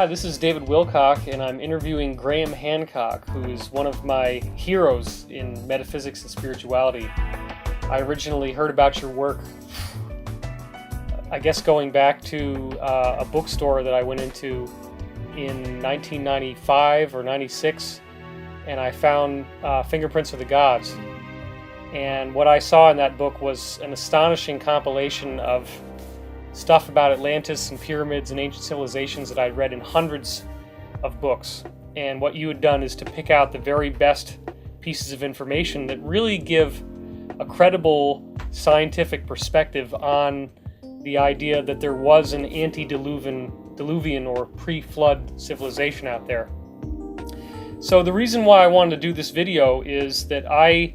Hi, this is David Wilcock, and I'm interviewing Graham Hancock, who is one of my heroes in metaphysics and spirituality. I originally heard about your work, I guess going back to a bookstore that I went into in 1995 or 96, and I found Fingerprints of the Gods. And what I saw in that book was an astonishing compilation of stuff about Atlantis and pyramids and ancient civilizations that I'd read in hundreds of books. And what you had done is to pick out the very best pieces of information that really give a credible scientific perspective on the idea that there was an antediluvian or pre-flood civilization out there. So the reason why I wanted to do this video is that I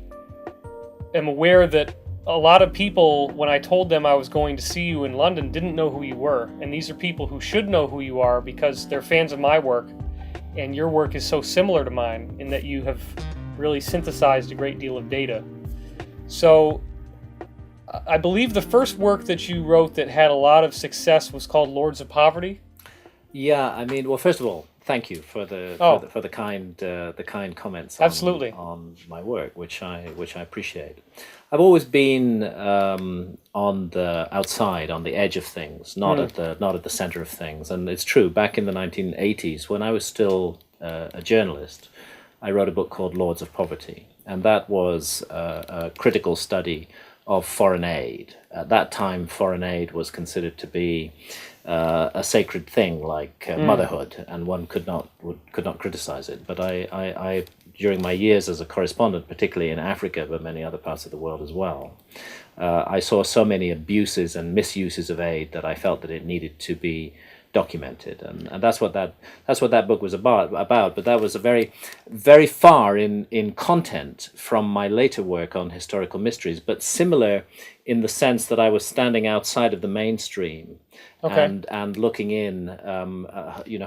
am aware that a lot of people, when I told them I was going to see you in London, didn't know who you were. And these are people who should know who you are because they're fans of my work. And your work is so similar to mine in that you have really synthesized a great deal of data. So I believe the first work that you wrote that had a lot of success was called Lords of Poverty. Yeah, I mean, well, first of all, thank you for the kind comments. Absolutely. On my work, which I appreciate. I've always been on the outside, on the edge of things, not at the center of things. And it's true. Back in the 1980s, when I was still a journalist, I wrote a book called Lords of Poverty, and that was a critical study of foreign aid. At that time, foreign aid was considered to be a sacred thing, like motherhood, and one could not criticize it. But I during my years as a correspondent, particularly in Africa, but many other parts of the world as well, I saw so many abuses and misuses of aid that I felt that it needed to be documented, and that's what that book was about. But that was a very far in content from my later work on historical mysteries, but similar in the sense that I was standing outside of the mainstream. Okay. And looking in,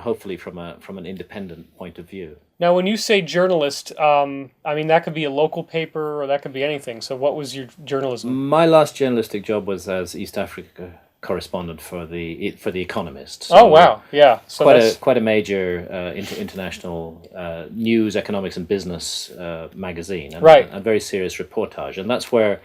hopefully from an independent point of view. Now, when you say journalist, I mean, that could be a local paper or that could be anything. So what was your journalism? My last journalistic job was as East Africa correspondent for the Economist. So oh, wow. Yeah. So quite a major international news, economics, and business magazine, and right. a very serious reportage. And that's where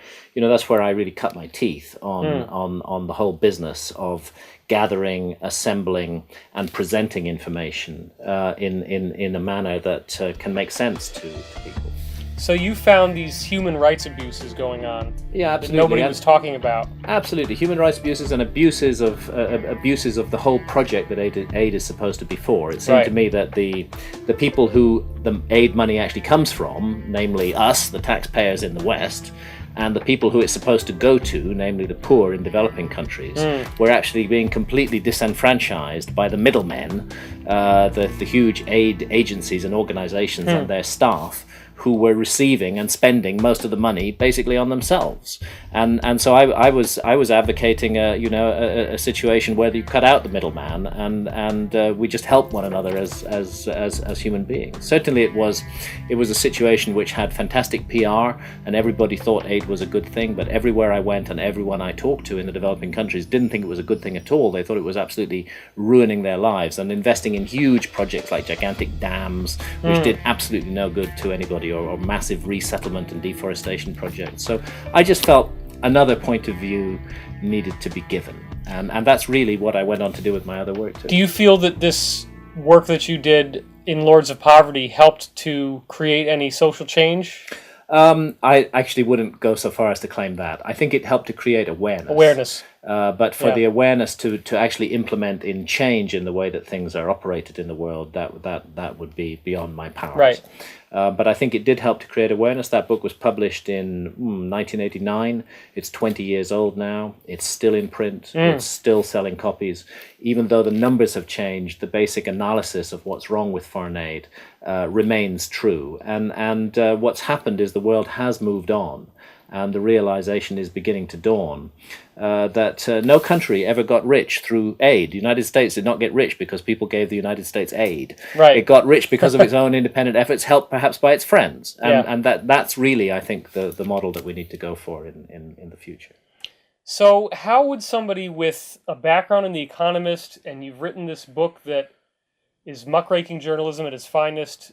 I really cut my teeth on the whole business of gathering, assembling, and presenting information in a manner that can make sense to people. So you found these human rights abuses going on. Yeah, absolutely. That nobody was talking about. Absolutely, human rights abuses and abuses of the whole project that aid is supposed to be for. It seemed to me that the people who the aid money actually comes from, namely us, the taxpayers in the West, and the people who it's supposed to go to, namely the poor in developing countries, were actually being completely disenfranchised by the middlemen, the huge aid agencies and organizations and their staff, who were receiving and spending most of the money basically on themselves, and so I was advocating a situation where you cut out the middleman and we just help one another as human beings. Certainly, it was a situation which had fantastic PR, and everybody thought aid was a good thing. But everywhere I went and everyone I talked to in the developing countries didn't think it was a good thing at all. They thought it was absolutely ruining their lives and investing in huge projects like gigantic dams, which did absolutely no good to anybody. Or massive resettlement and deforestation projects. So I just felt another point of view needed to be given. And that's really what I went on to do with my other work too. Do you feel that this work that you did in Lords of Poverty helped to create any social change? I actually wouldn't go so far as to claim that. I think it helped to create awareness. But for the awareness to actually implement in change in the way that things are operated in the world, that would be beyond my powers. Right. But I think it did help to create awareness. That book was published in 1989. It's 20 years old now. It's still in print. It's still selling copies. Even though the numbers have changed, the basic analysis of what's wrong with foreign aid remains true. And what's happened is the world has moved on. And the realization is beginning to dawn that no country ever got rich through aid. The United States did not get rich because people gave the United States aid. Right. It got rich because of its own independent efforts, helped perhaps by its friends. And that's really, I think, the model that we need to go for in the future. So how would somebody with a background in The Economist, and you've written this book that is muckraking journalism at its finest,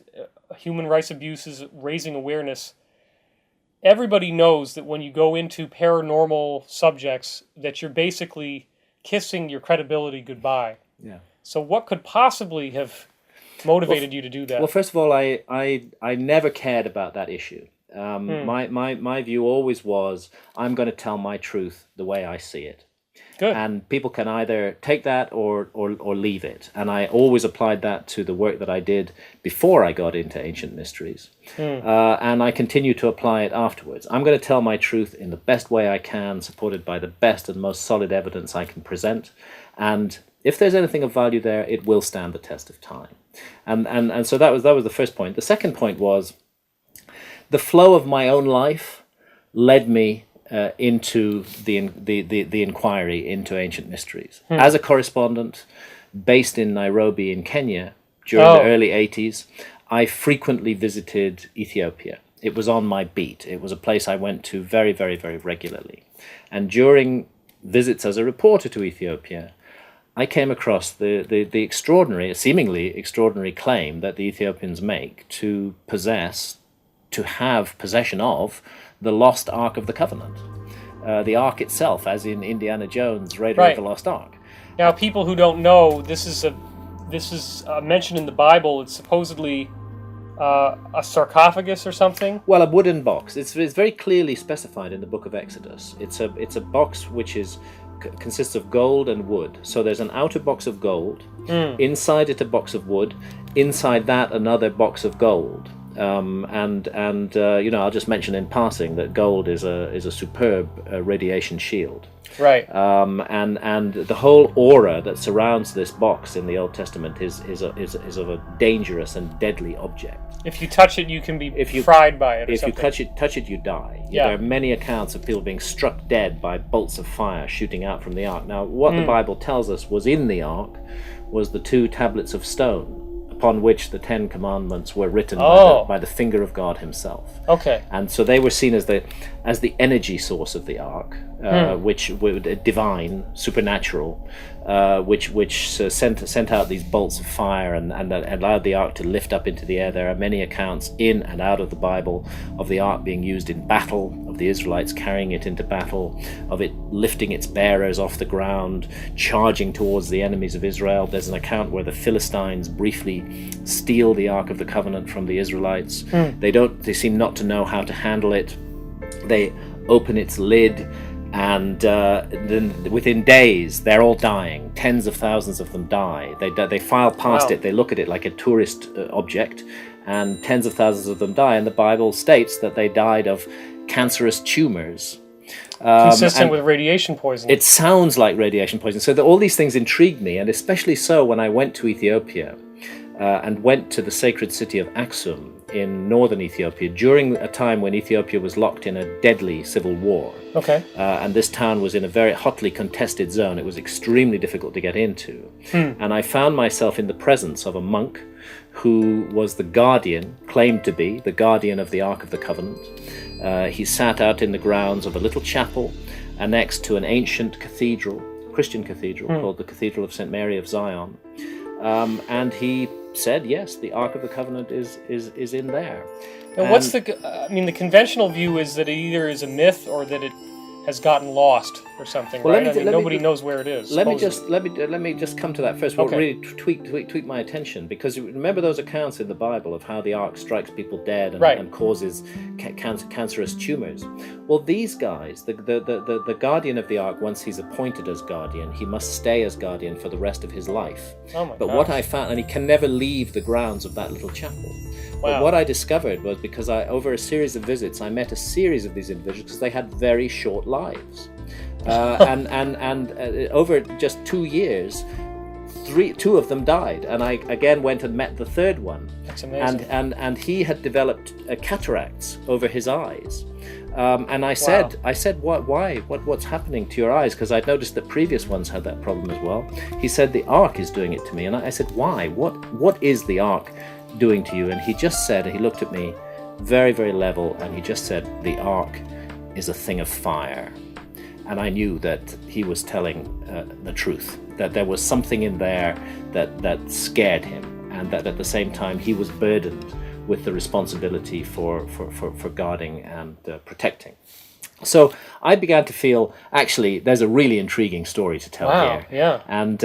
human rights abuses, raising awareness. Everybody knows that when you go into paranormal subjects, that you're basically kissing your credibility goodbye. Yeah. So what could possibly have motivated you to do that? Well, first of all, I never cared about that issue. My view always was, I'm going to tell my truth the way I see it. Good. And people can either take that or leave it. And I always applied that to the work that I did before I got into ancient mysteries. And I continue to apply it afterwards. I'm going to tell my truth in the best way I can, supported by the best and most solid evidence I can present. And if there's anything of value there, it will stand the test of time. And so that was the first point. The second point was the flow of my own life led me into the inquiry into ancient mysteries. As a correspondent based in Nairobi in Kenya during the early 80s, I frequently visited Ethiopia. It was on my beat. It was a place I went to very, very, very regularly. And during visits as a reporter to Ethiopia, I came across the extraordinary, seemingly extraordinary claim that the Ethiopians make to have possession of the lost Ark of the Covenant. The Ark itself, as in Indiana Jones' Raiders of the Lost Ark. Now, people who don't know, this is mentioned in the Bible. It's supposedly a sarcophagus or something. Well, a wooden box. It's very clearly specified in the Book of Exodus. It's a box which consists of gold and wood. So there's an outer box of gold, inside it a box of wood, inside that another box of gold. I'll just mention in passing that gold is a superb radiation shield. Right. And the whole aura that surrounds this box in the Old Testament is of a dangerous and deadly object. If you touch it, you can be fried by it. If you touch it, you die. Yeah. There are many accounts of people being struck dead by bolts of fire shooting out from the ark. Now, what the Bible tells us was in the ark was the 2 tablets of stone, upon which the 10 Commandments were written by the finger of God Himself. Okay. And so they were seen as the energy source of the ark, which were divine, supernatural, which sent out these bolts of fire and allowed the ark to lift up into the air. There are many accounts in and out of the Bible of the ark being used in battle, of the Israelites carrying it into battle, of it lifting its bearers off the ground, charging towards the enemies of Israel. There's an account where the Philistines briefly steal the Ark of the Covenant from the Israelites. They seem not to know how to handle it. They open its lid, and then within days they're all dying. Tens of thousands of them die. They file past it. They look at it like a tourist object, and tens of thousands of them die. And the Bible states that they died of cancerous tumors. Consistent with radiation poisoning. It sounds like radiation poisoning. So all these things intrigued me, and especially so when I went to Ethiopia and went to the sacred city of Aksum in northern Ethiopia during a time when Ethiopia was locked in a deadly civil war. Okay. And this town was in a very hotly contested zone. It was extremely difficult to get into. And I found myself in the presence of a monk who was the guardian, claimed to be the guardian of the Ark of the Covenant. He sat out in the grounds of a little chapel annexed to an ancient cathedral, Christian cathedral, called the Cathedral of St. Mary of Zion. And he said, yes, the Ark of the Covenant is in there. And what's the conventional view is that it either is a myth or that it has gotten lost or something, well, right? Nobody knows where it is. Let me just come to that first. What really tweaked my attention, because remember those accounts in the Bible of how the ark strikes people dead and causes cancerous tumors. Well, these guys, the guardian of the ark, once he's appointed as guardian, he must stay as guardian for the rest of his life. But what I found, and he can never leave the grounds of that little chapel. But what I discovered was, because over a series of visits, I met a series of these individuals because they had very short lives. And over just 2 years, two of them died, and I again went and met the third one. That's amazing. And he had developed cataracts over his eyes. And I said, why? What's happening to your eyes? Because I'd noticed that previous ones had that problem as well. He said, the ark is doing it to me. And I said, why? What is the ark doing to you? And he just said, he looked at me very, very level, and he just said, the ark is a thing of fire. And I knew that he was telling the truth, that there was something in there that scared him. and that at the same time he was burdened with the responsibility for guarding and protecting. So I began to feel, actually, there's a really intriguing story to tell here. Yeah. And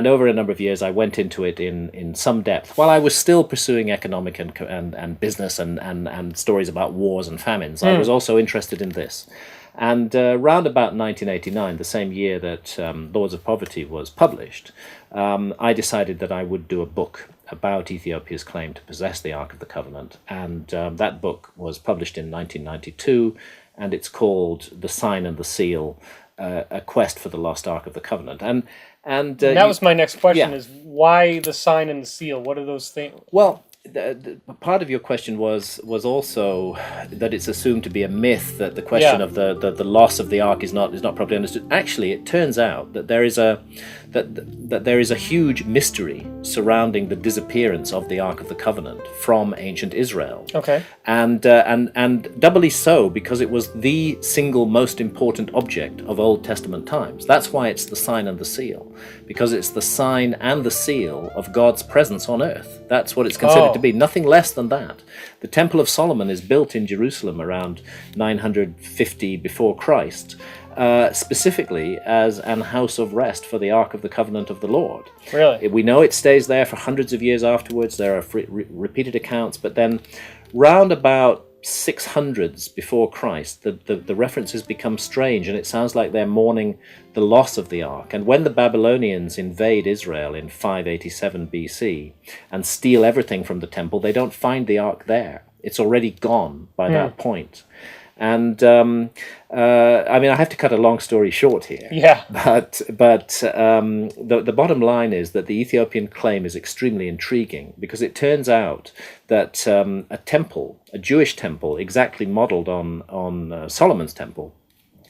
over a number of years, I went into it in some depth, while I was still pursuing economic and business and stories about wars and famines. I was also interested in this. And round about 1989, the same year that Lords of Poverty was published, I decided that I would do a book about Ethiopia's claim to possess the Ark of the Covenant. And that book was published in 1992, and it's called The Sign and the Seal, A Quest for the Lost Ark of the Covenant. And that was my next question, is why the sign and the seal? What are those things? Well, the part of your question was also that it's assumed to be a myth, that the question of the loss of the ark is not properly understood. Actually, it turns out that there is a huge mystery surrounding the disappearance of the Ark of the Covenant from ancient Israel. Okay. And doubly so because it was the single most important object of Old Testament times. That's why it's the sign and the seal, because it's the sign and the seal of God's presence on earth. That's what it's considered to be, nothing less than that. The Temple of Solomon is built in Jerusalem around 950 before Christ, specifically as an house of rest for the Ark of the Covenant of the Lord. Really? We know it stays there for hundreds of years afterwards. There are repeated accounts, but then round about 600s before Christ, the references become strange, and it sounds like they're mourning the loss of the Ark. And when the Babylonians invade Israel in 587 BC and steal everything from the temple, they don't find the Ark there. It's already gone by that point. And I mean, I have to cut a long story short here. Yeah. But the bottom line is that the Ethiopian claim is extremely intriguing, because it turns out that a Jewish temple, exactly modelled on Solomon's temple,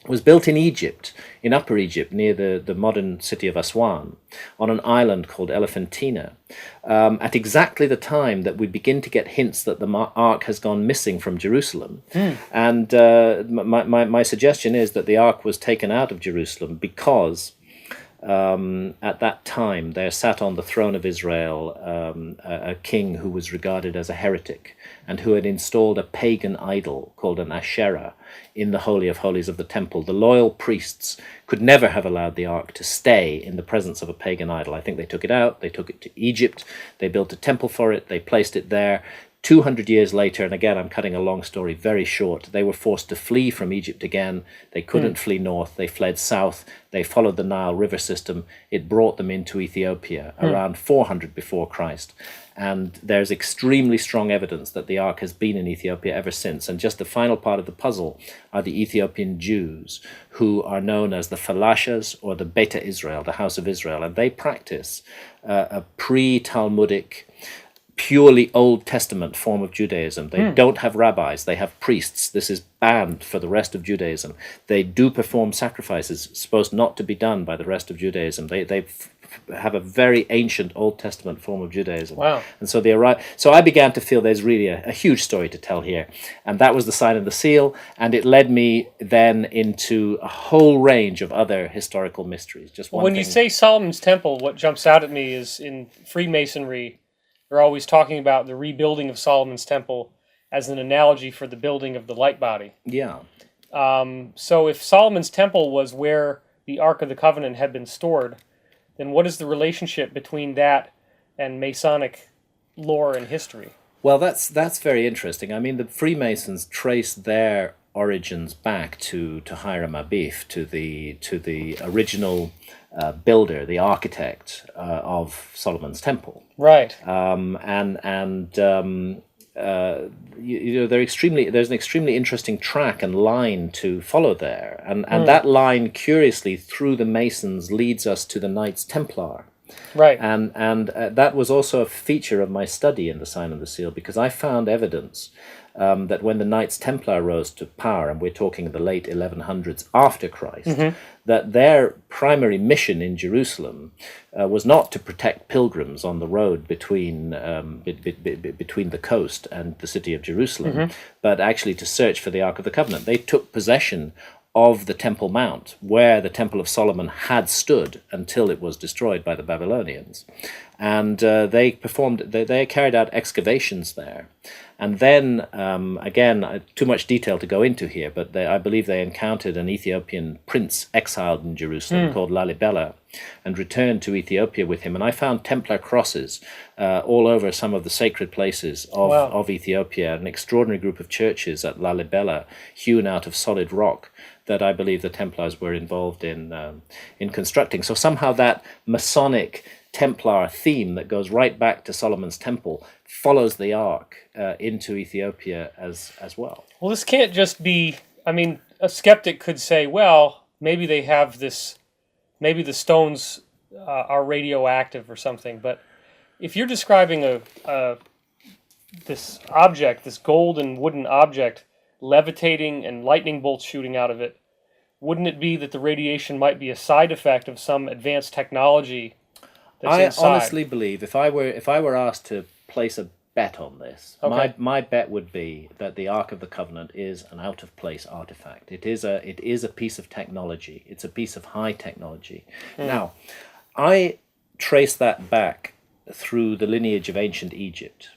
was built in Egypt, in Upper Egypt, near the modern city of Aswan, on an island called Elephantina, at exactly the time that we begin to get hints that the Ark has gone missing from Jerusalem. And my suggestion is that the Ark was taken out of Jerusalem because at that time there sat on the throne of Israel a king who was regarded as a heretic, and who had installed a pagan idol called an Asherah in the Holy of Holies of the temple. The loyal priests could never have allowed the Ark to stay in the presence of a pagan idol. I think they took it out, they took it to Egypt, they built a temple for it, they placed it there. 200 years later, and again I'm cutting a long story very short, they were forced to flee from Egypt again. They couldn't flee north, they fled south, they followed the Nile River system. It brought them into Ethiopia around 400 before Christ. And there's extremely strong evidence that the Ark has been in Ethiopia ever since. And just the final part of the puzzle are the Ethiopian Jews, who are known as the Falashas, or the Beta Israel, the House of Israel. And they practice a pre-Talmudic, purely Old Testament form of Judaism. They don't have rabbis, they have priests. This is banned for the rest of Judaism. They do perform sacrifices supposed not to be done by the rest of Judaism. They have a very ancient Old Testament form of Judaism. Wow. And so so I began to feel there's really a huge story to tell here. And that was the sign and the seal, and it led me then into a whole range of other historical mysteries. Just one When you say Solomon's Temple, what jumps out at me is in Freemasonry, they're always talking about the rebuilding of Solomon's Temple as an analogy for the building of the light body. Yeah. So if Solomon's Temple was where the Ark of the Covenant had been stored, then what is the relationship between that and Masonic lore and history? Well, that's very interesting. I mean, the Freemasons trace their origins back to Hiram Abif, to the original builder, the architect of Solomon's Temple. Right. There's an extremely interesting track and line to follow there, and that line, curiously, through the Masons, leads us to the Knights Templar. Right. And that was also a feature of my study in the Sign and the Seal, because I found evidence that when the Knights Templar rose to power, and we're talking the late 1100s after Christ, that their primary mission in Jerusalem was not to protect pilgrims on the road between the coast and the city of Jerusalem, but actually to search for the Ark of the Covenant. They took possession of the Temple Mount, where the Temple of Solomon had stood until it was destroyed by the Babylonians. And they carried out excavations there. And then, again, too much detail to go into here, but I believe they encountered an Ethiopian prince exiled in Jerusalem called Lalibela, and returned to Ethiopia with him. And I found Templar crosses all over some of the sacred places of Ethiopia, an extraordinary group of churches at Lalibela, hewn out of solid rock, that I believe the Templars were involved in constructing. So somehow that Masonic Templar theme that goes right back to Solomon's Temple follows the Ark into Ethiopia as well. Well, this can't just be, I mean, a skeptic could say, well, maybe they have this, maybe the stones are radioactive or something, but if you're describing this object, this golden wooden object, levitating and lightning bolts shooting out of it, wouldn't it be that the radiation might be a side effect of some advanced technology that's inside? I honestly believe if I were asked to place a bet on this, my bet would be that the Ark of the Covenant is an out of place artifact. It is a piece of technology. It's a piece of high technology. Now, I trace that back through the lineage of ancient Egypt.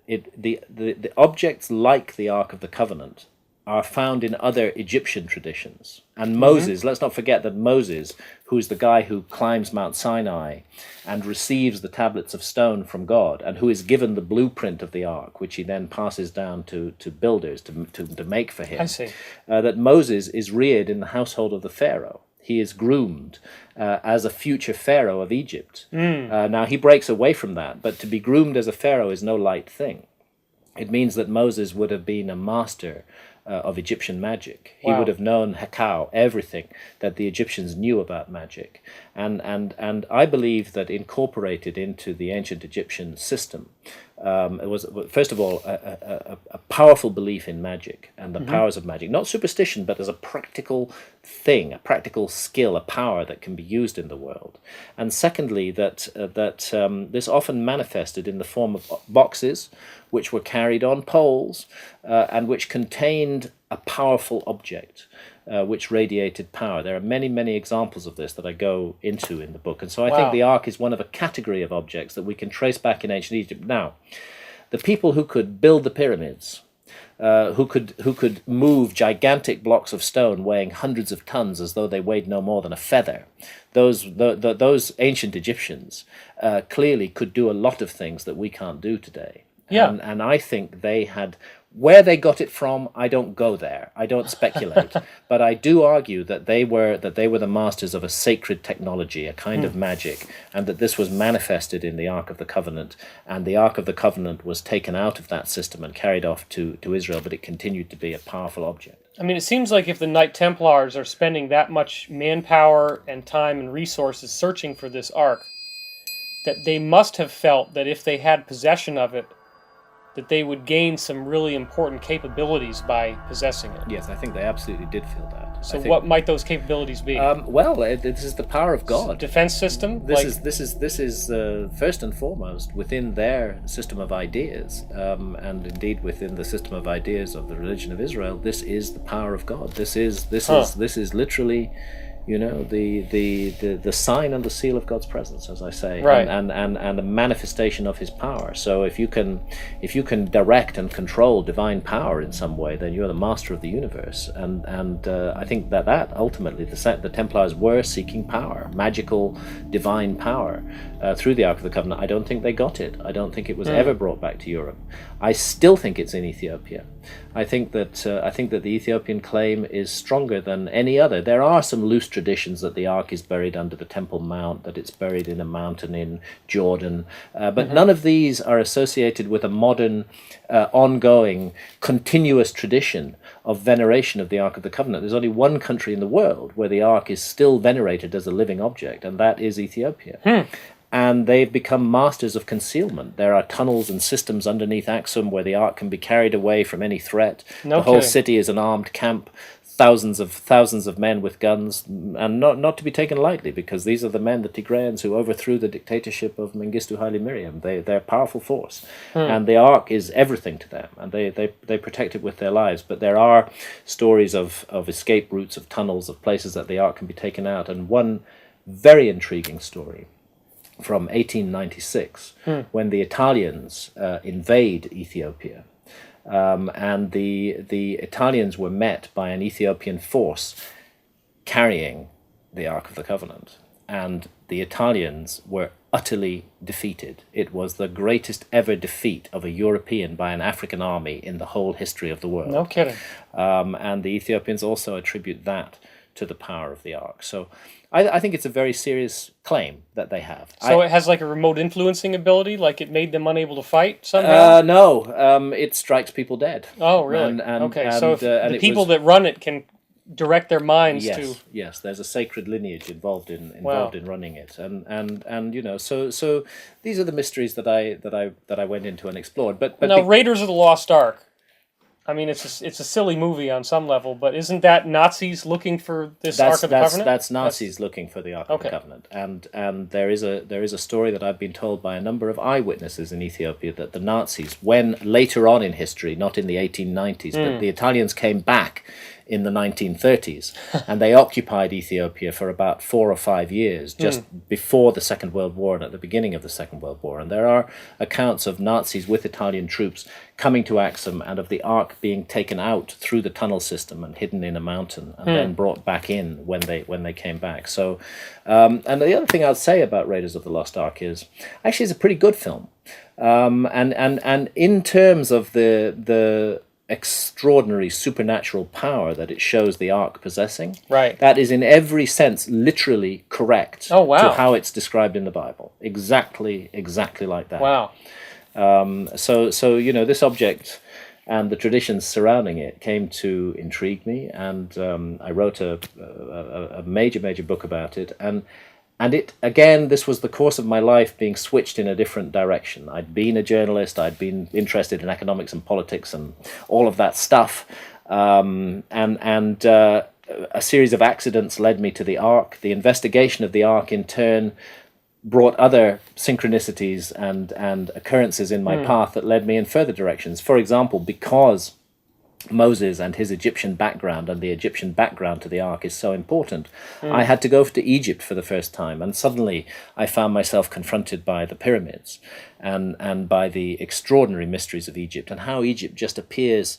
The objects like the Ark of the Covenant are found in other Egyptian traditions. And Moses, let's not forget that Moses, who's the guy who climbs Mount Sinai and receives the tablets of stone from God, and who is given the blueprint of the ark, which he then passes down to builders to make for him. I see. That Moses is reared in the household of the Pharaoh. He is groomed as a future Pharaoh of Egypt. Now, he breaks away from that, but to be groomed as a Pharaoh is no light thing. It means that Moses would have been a master of Egyptian magic. He would have known Hekau, everything that the Egyptians knew about magic. And I believe that incorporated into the ancient Egyptian system, it was, first of all, a powerful belief in magic and the powers of magic. Not superstition, but as a practical thing, a practical skill, a power that can be used in the world. And secondly, that this often manifested in the form of boxes, which were carried on poles, and which contained a powerful object, which radiated power. There are many, many examples of this that I go into in the book. And so I think the Ark is one of a category of objects that we can trace back in ancient Egypt. Now, the people who could build the pyramids, who could move gigantic blocks of stone weighing hundreds of tons as though they weighed no more than a feather, those ancient Egyptians clearly could do a lot of things that we can't do today. Yeah. And I think they had, where they got it from, I don't go there. I don't speculate. But I do argue that they were the masters of a sacred technology, a kind of magic, and that this was manifested in the Ark of the Covenant. And the Ark of the Covenant was taken out of that system and carried off to Israel, but it continued to be a powerful object. I mean, it seems like if the Knight Templars are spending that much manpower and time and resources searching for this Ark, that they must have felt that if they had possession of it, that they would gain some really important capabilities by possessing it. Yes, I think they absolutely did feel that. So what might those capabilities be? This is the power of God. Defense system? This is first and foremost within their system of ideas, and indeed within the system of ideas of the religion of Israel. This is the power of God. This is literally, the sign and the seal of God's presence, as I say, right. and a manifestation of His power. So if you can direct and control divine power in some way, then you're the master of the universe. And I think that ultimately the Templars were seeking power, magical, divine power, through the Ark of the Covenant. I don't think they got it. I don't think it was ever brought back to Europe. I still think it's in Ethiopia. I think that the Ethiopian claim is stronger than any other. There are some loose traditions that the Ark is buried under the Temple Mount, that it's buried in a mountain in Jordan, but none of these are associated with a modern, ongoing, continuous tradition of veneration of the Ark of the Covenant. There's only one country in the world where the Ark is still venerated as a living object, and that is Ethiopia. And they've become masters of concealment. There are tunnels and systems underneath Axum where the Ark can be carried away from any threat. The whole city is an armed camp. thousands of men with guns, and not to be taken lightly, because these are the men, the Tigrayans, who overthrew the dictatorship of Mengistu Haile Mariam. They're a powerful force, and the Ark is everything to them, and they protect it with their lives. But there are stories of escape routes, of tunnels, of places that the Ark can be taken out, and one very intriguing story from 1896, when the Italians invade Ethiopia. And the Italians were met by an Ethiopian force carrying the Ark of the Covenant, and the Italians were utterly defeated. It was the greatest ever defeat of a European by an African army in the whole history of the world. No kidding. And the Ethiopians also attribute that to the power of the Ark. So I think it's a very serious claim that they have. So it has like a remote influencing ability, like it made them unable to fight somehow? No, it strikes people dead. Oh, really? Okay, so if the people that run it can direct their minds to... Yes, there's a sacred lineage involved in running it, and you know, so these are the mysteries that I went into and explored. But now, Raiders of the Lost Ark. I mean, it's a silly movie on some level, but isn't that Nazis looking for this Ark of the Covenant? That's Nazis looking for the Ark of the Covenant, and there is a story that I've been told by a number of eyewitnesses in Ethiopia that the Nazis, when later on in history, not in the 1890s, but the Italians came back in the 1930s, and they occupied Ethiopia for about 4 or 5 years, just before the Second World War and at the beginning of the Second World War. And there are accounts of Nazis with Italian troops coming to Axum, and of the Ark being taken out through the tunnel system and hidden in a mountain, and then brought back in when they came back. So, and the other thing I'd say about Raiders of the Lost Ark is, actually, it's a pretty good film. And in terms of the extraordinary supernatural power that it shows the Ark possessing, that is in every sense literally correct to how it's described in the Bible. Exactly like that. Wow. So you know, this object and the traditions surrounding it came to intrigue me, and I wrote a major book about it, and it, again, this was the course of my life being switched in a different direction. I'd been a journalist, I'd been interested in economics and politics and all of that stuff, and a series of accidents led me to the Ark. The investigation of the Ark, in turn, brought other synchronicities and occurrences in my path that led me in further directions. For example, because Moses and his Egyptian background and the Egyptian background to the Ark is so important, I had to go to Egypt for the first time, and suddenly I found myself confronted by the pyramids and by the extraordinary mysteries of Egypt, and how Egypt just appears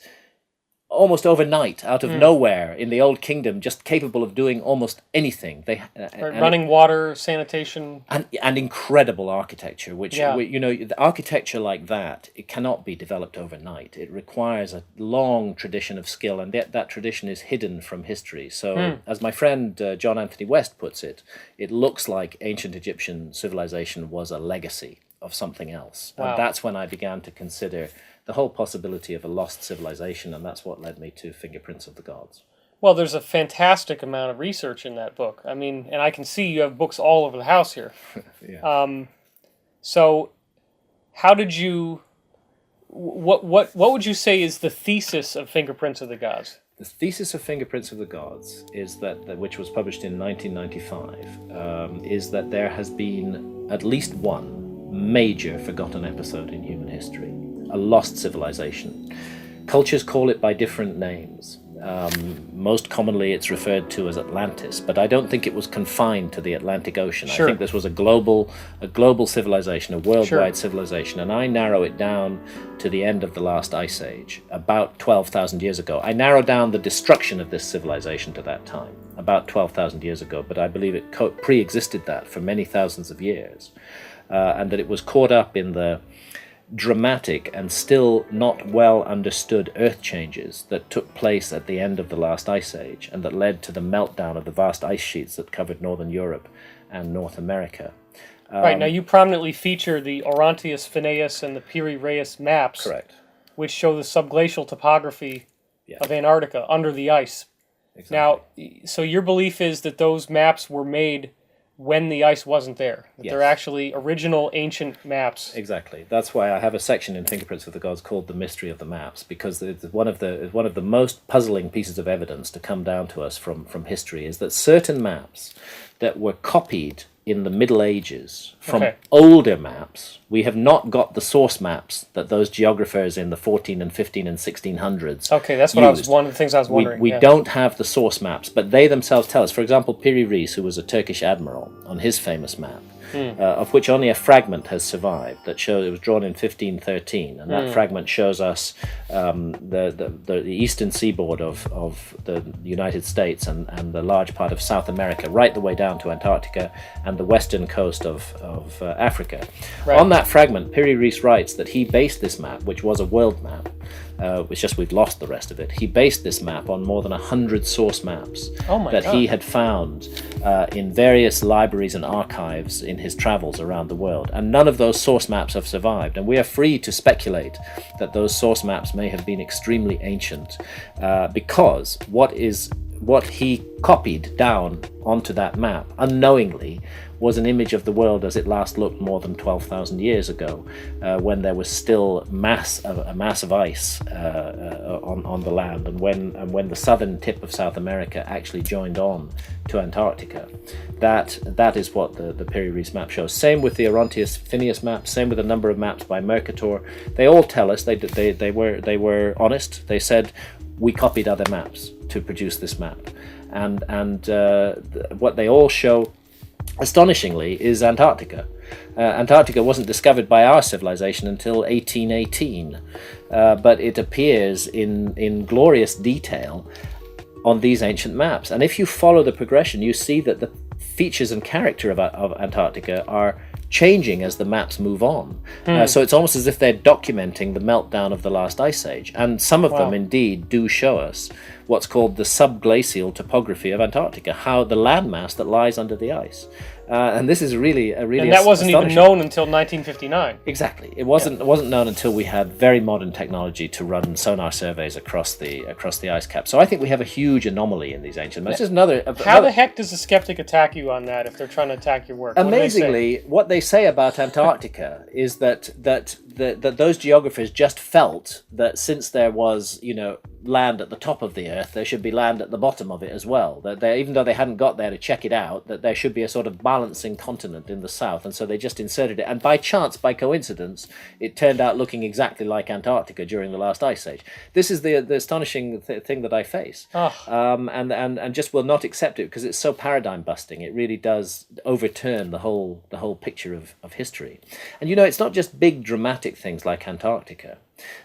almost overnight, out of nowhere, in the Old Kingdom, just capable of doing almost anything. They running water, sanitation, and incredible architecture. Which you know, the architecture like that, it cannot be developed overnight. It requires a long tradition of skill, and that tradition is hidden from history. So, as my friend John Anthony West puts it, it looks like ancient Egyptian civilization was a legacy of something else, and that's when I began to consider the whole possibility of a lost civilization, and that's what led me to Fingerprints of the Gods. Well, there's a fantastic amount of research in that book. I mean, and I can see you have books all over the house here. So, how did you? What would you say is the thesis of Fingerprints of the Gods? The thesis of Fingerprints of the Gods is that which was published in 1995, is that there has been at least one major forgotten episode in human history. A lost civilization. Cultures call it by different names. Most commonly it's referred to as Atlantis, but I don't think it was confined to the Atlantic Ocean. I think this was a global civilization, a worldwide civilization, and I narrow it down to the end of the last ice age, about 12,000 years ago. I narrow down the destruction of this civilization to that time, about 12,000 years ago, but I believe it pre-existed that for many thousands of years, and that it was caught up in the dramatic and still not well understood earth changes that took place at the end of the last ice age, and that led to the meltdown of the vast ice sheets that covered northern Europe and North America. Right, now you prominently feature the Orontius Phineus and the Piri Reis maps, correct, which show the subglacial topography of Antarctica under the ice. Exactly. Now, so your belief is that those maps were made when the ice wasn't there. That Yes. they're actually original ancient maps. Exactly. That's why I have a section in Fingerprints of the Gods called "The Mystery of the Maps," because it's one of the most puzzling pieces of evidence to come down to us from history is that certain maps that were copied in the Middle Ages from older maps, we have not got the source maps that those geographers in the 14 and 15 and 1600s Okay, that's what used. one of the things I was wondering. We don't have the source maps, but they themselves tell us. For example, Piri Reis, who was a Turkish admiral, on his famous map, of which only a fragment has survived, that shows it was drawn in 1513, and that fragment shows us the eastern seaboard of the United States and the large part of South America, right the way down to Antarctica and the western coast of Africa. Right. On that fragment, Piri Reis writes that he based this map, which was a world map, it's just we've lost the rest of it. He based this map on more than 100 source maps that he had found in various libraries and archives in his travels around the world. And none of those source maps have survived. And we are free to speculate that those source maps may have been extremely ancient because what he copied down onto that map unknowingly was an image of the world as it last looked more than 12,000 years ago, when there was still a mass of ice on the land, and when the southern tip of South America actually joined on to Antarctica. That is what the Piri Reis map shows. Same with the Orontius Phineas map. Same with a number of maps by Mercator. They all tell us they were honest. They said, we copied other maps to produce this map, and what they all show, astonishingly, is Antarctica. Antarctica wasn't discovered by our civilization until 1818, but it appears in glorious detail on these ancient maps. And if you follow the progression, you see that the features and character of Antarctica are changing as the maps move on. So it's almost as if they're documenting the meltdown of the last ice age. And some of them indeed do show us what's called the subglacial topography of Antarctica, how the landmass that lies under the ice. And this is really and that wasn't even known until 1959. Exactly. It wasn't known until we had very modern technology to run sonar surveys across the ice cap. So I think we have a huge anomaly in these ancient maps. How the heck does a skeptic attack you on that if they're trying to attack your work? Amazingly, what they say about Antarctica is that those geographers just felt that since there was, land at the top of the earth, there should be land at the bottom of it as well. That even though they hadn't got there to check it out, that there should be a sort of balancing continent in the south, and so they just inserted it. And by chance, by coincidence, it turned out looking exactly like Antarctica during the last ice age. This is the astonishing thing that I face, and just will not accept it because it's so paradigm busting. It really does overturn the whole picture of history. And it's not just big dramatic things like Antarctica.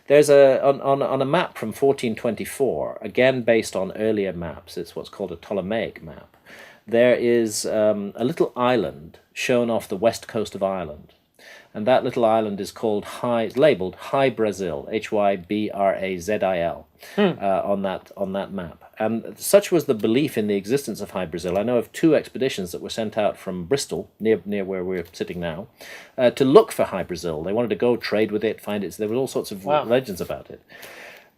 There's on a map from 1424, again based on earlier maps. It's what's called a Ptolemaic map. There is a little island shown off the west coast of Ireland, and that little island is labeled Hy-Brasil, Hybrazil, on that map. And such was the belief in the existence of Hy-Brasil. I know of 2 expeditions that were sent out from Bristol, near where we're sitting now, to look for Hy-Brasil. They wanted to go trade with it, find it. There were all sorts of legends about it.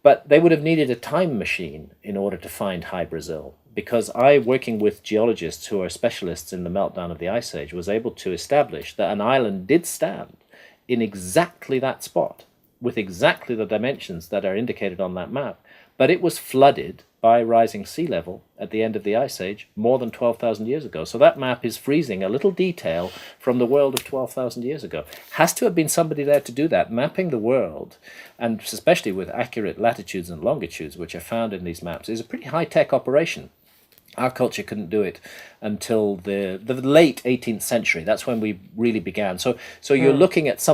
But they would have needed a time machine in order to find Hy-Brasil, because I, working with geologists who are specialists in the meltdown of the Ice Age, was able to establish that an island did stand in exactly that spot, with exactly the dimensions that are indicated on that map, but it was flooded by rising sea level at the end of the Ice Age more than 12,000 years ago. So that map is freezing a little detail from the world of 12,000 years ago. Has to have been somebody there to do that. Mapping the world, and especially with accurate latitudes and longitudes, which are found in these maps, is a pretty high-tech operation. Our culture couldn't do it until the late 18th century. That's when we really began. So you're looking at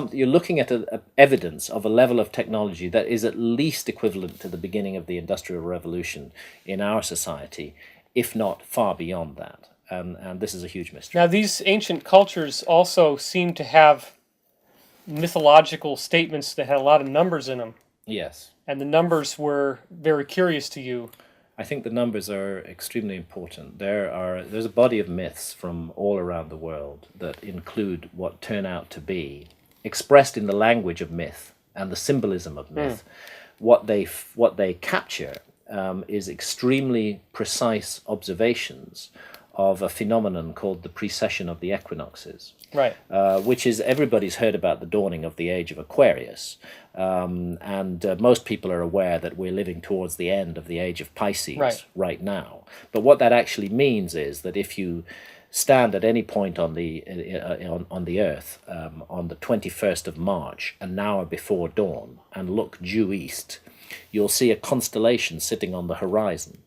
evidence of a level of technology that is at least equivalent to the beginning of the Industrial Revolution in our society, if not far beyond that. And this is a huge mystery. Now, these ancient cultures also seem to have mythological statements that had a lot of numbers in them. Yes. And the numbers were very curious to you. I think the numbers are extremely important. There's a body of myths from all around the world that include what turn out to be, expressed in the language of myth and the symbolism of myth. What they capture is extremely precise observations of a phenomenon called the precession of the equinoxes, Right. which is, everybody's heard about the dawning of the age of Aquarius, and most people are aware that we're living towards the end of the age of Pisces right now. But what that actually means is that if you stand at any point on the Earth on the 21st of March, an hour before dawn, and look due east, you'll see a constellation sitting on the horizon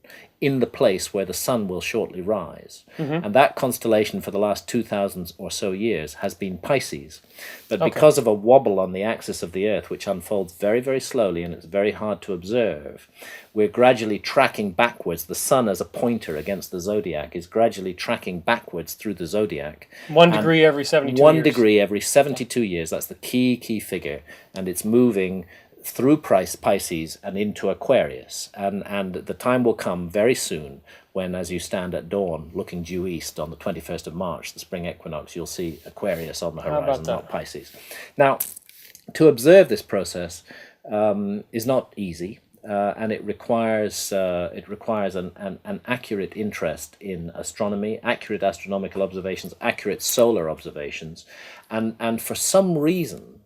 in the place where the sun will shortly rise. And that constellation for the last 2,000 or so years has been Pisces. But because of a wobble on the axis of the Earth, which unfolds very, very slowly and it's very hard to observe, we're gradually tracking backwards. The sun as a pointer against the zodiac is gradually tracking backwards through the zodiac. 1 degree every 72 years. 1 degree every 72 years. That's the key figure. And it's moving through Pisces and into Aquarius. And the time will come very soon when, as you stand at dawn looking due east on the 21st of March, the spring equinox, you'll see Aquarius on the horizon, not Pisces. Now, to observe this process is not easy, and it requires an accurate interest in astronomy, accurate astronomical observations, accurate solar observations, and for some reason,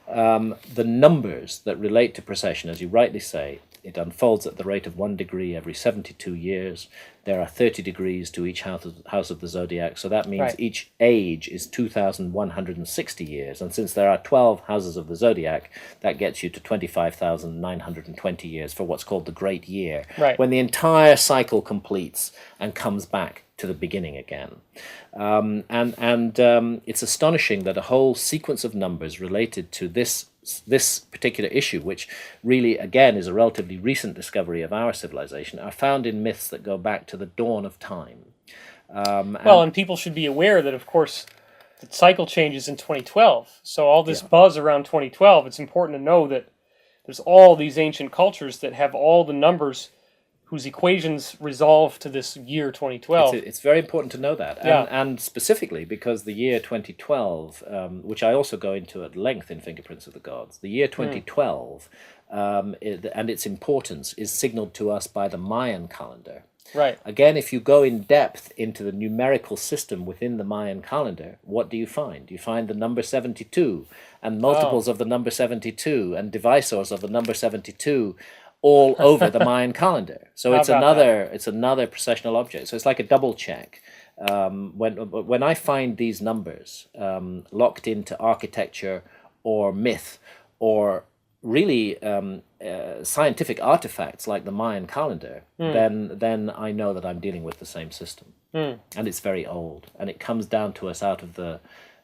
the numbers that relate to precession, as you rightly say, it unfolds at the rate of 1 degree every 72 years. There are 30 degrees to each house of the zodiac, so that means each age is 2,160 years. And since there are 12 houses of the zodiac, that gets you to 25,920 years for what's called the Great Year, when the entire cycle completes and comes back to the beginning again. It's astonishing that a whole sequence of numbers related to this particular issue, which really, again, is a relatively recent discovery of our civilization, are found in myths that go back to the dawn of time. And people should be aware that, of course, the cycle changes in 2012. So all this buzz around 2012, it's important to know that there's all these ancient cultures that have all the numbers whose equations resolve to this year 2012. It's very important to know that, and specifically because the year 2012, which I also go into at length in Fingerprints of the Gods, the year 2012 and its importance is signaled to us by the Mayan calendar. Right. Again, if you go in depth into the numerical system within the Mayan calendar, what do you find? You find the number 72 and multiples of the number 72 and divisors of the number 72 all over the Mayan calendar. So it's another precessional object. So it's like a double check. When I find these numbers locked into architecture or myth or really scientific artifacts like the Mayan calendar, then I know that I'm dealing with the same system. And it's very old. And it comes down to us out of the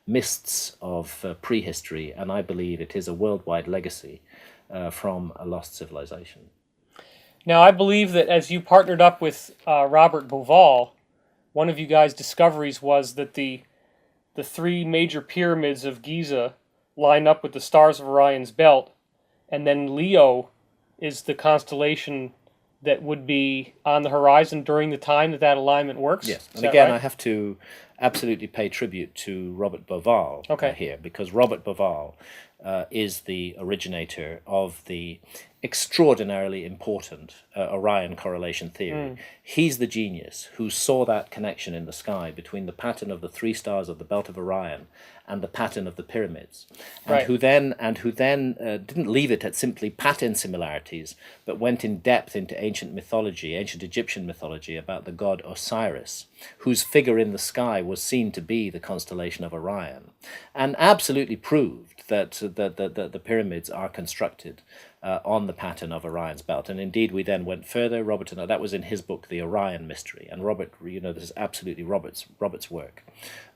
mists of prehistory. And I believe it is a worldwide legacy from a lost civilization. Now, I believe that as you partnered up with Robert Bauval, one of you guys' discoveries was that the 3 major pyramids of Giza line up with the stars of Orion's belt, and then Leo is the constellation that would be on the horizon during the time that alignment works? Yes, and again, I have to absolutely pay tribute to Robert Bauval here, because Robert Bauval is the originator of the extraordinarily important Orion correlation theory. He's the genius who saw that connection in the sky between the pattern of the 3 stars of the belt of Orion and the pattern of the pyramids, and who then didn't leave it at simply pattern similarities, but went in depth into ancient mythology, ancient Egyptian mythology, about the god Osiris, whose figure in the sky was seen to be the constellation of Orion, and absolutely proved that the pyramids are constructed on the pattern of Orion's belt. And indeed, we then went further. Robert, and that was in his book, The Orion Mystery. And Robert, this is absolutely Robert's work.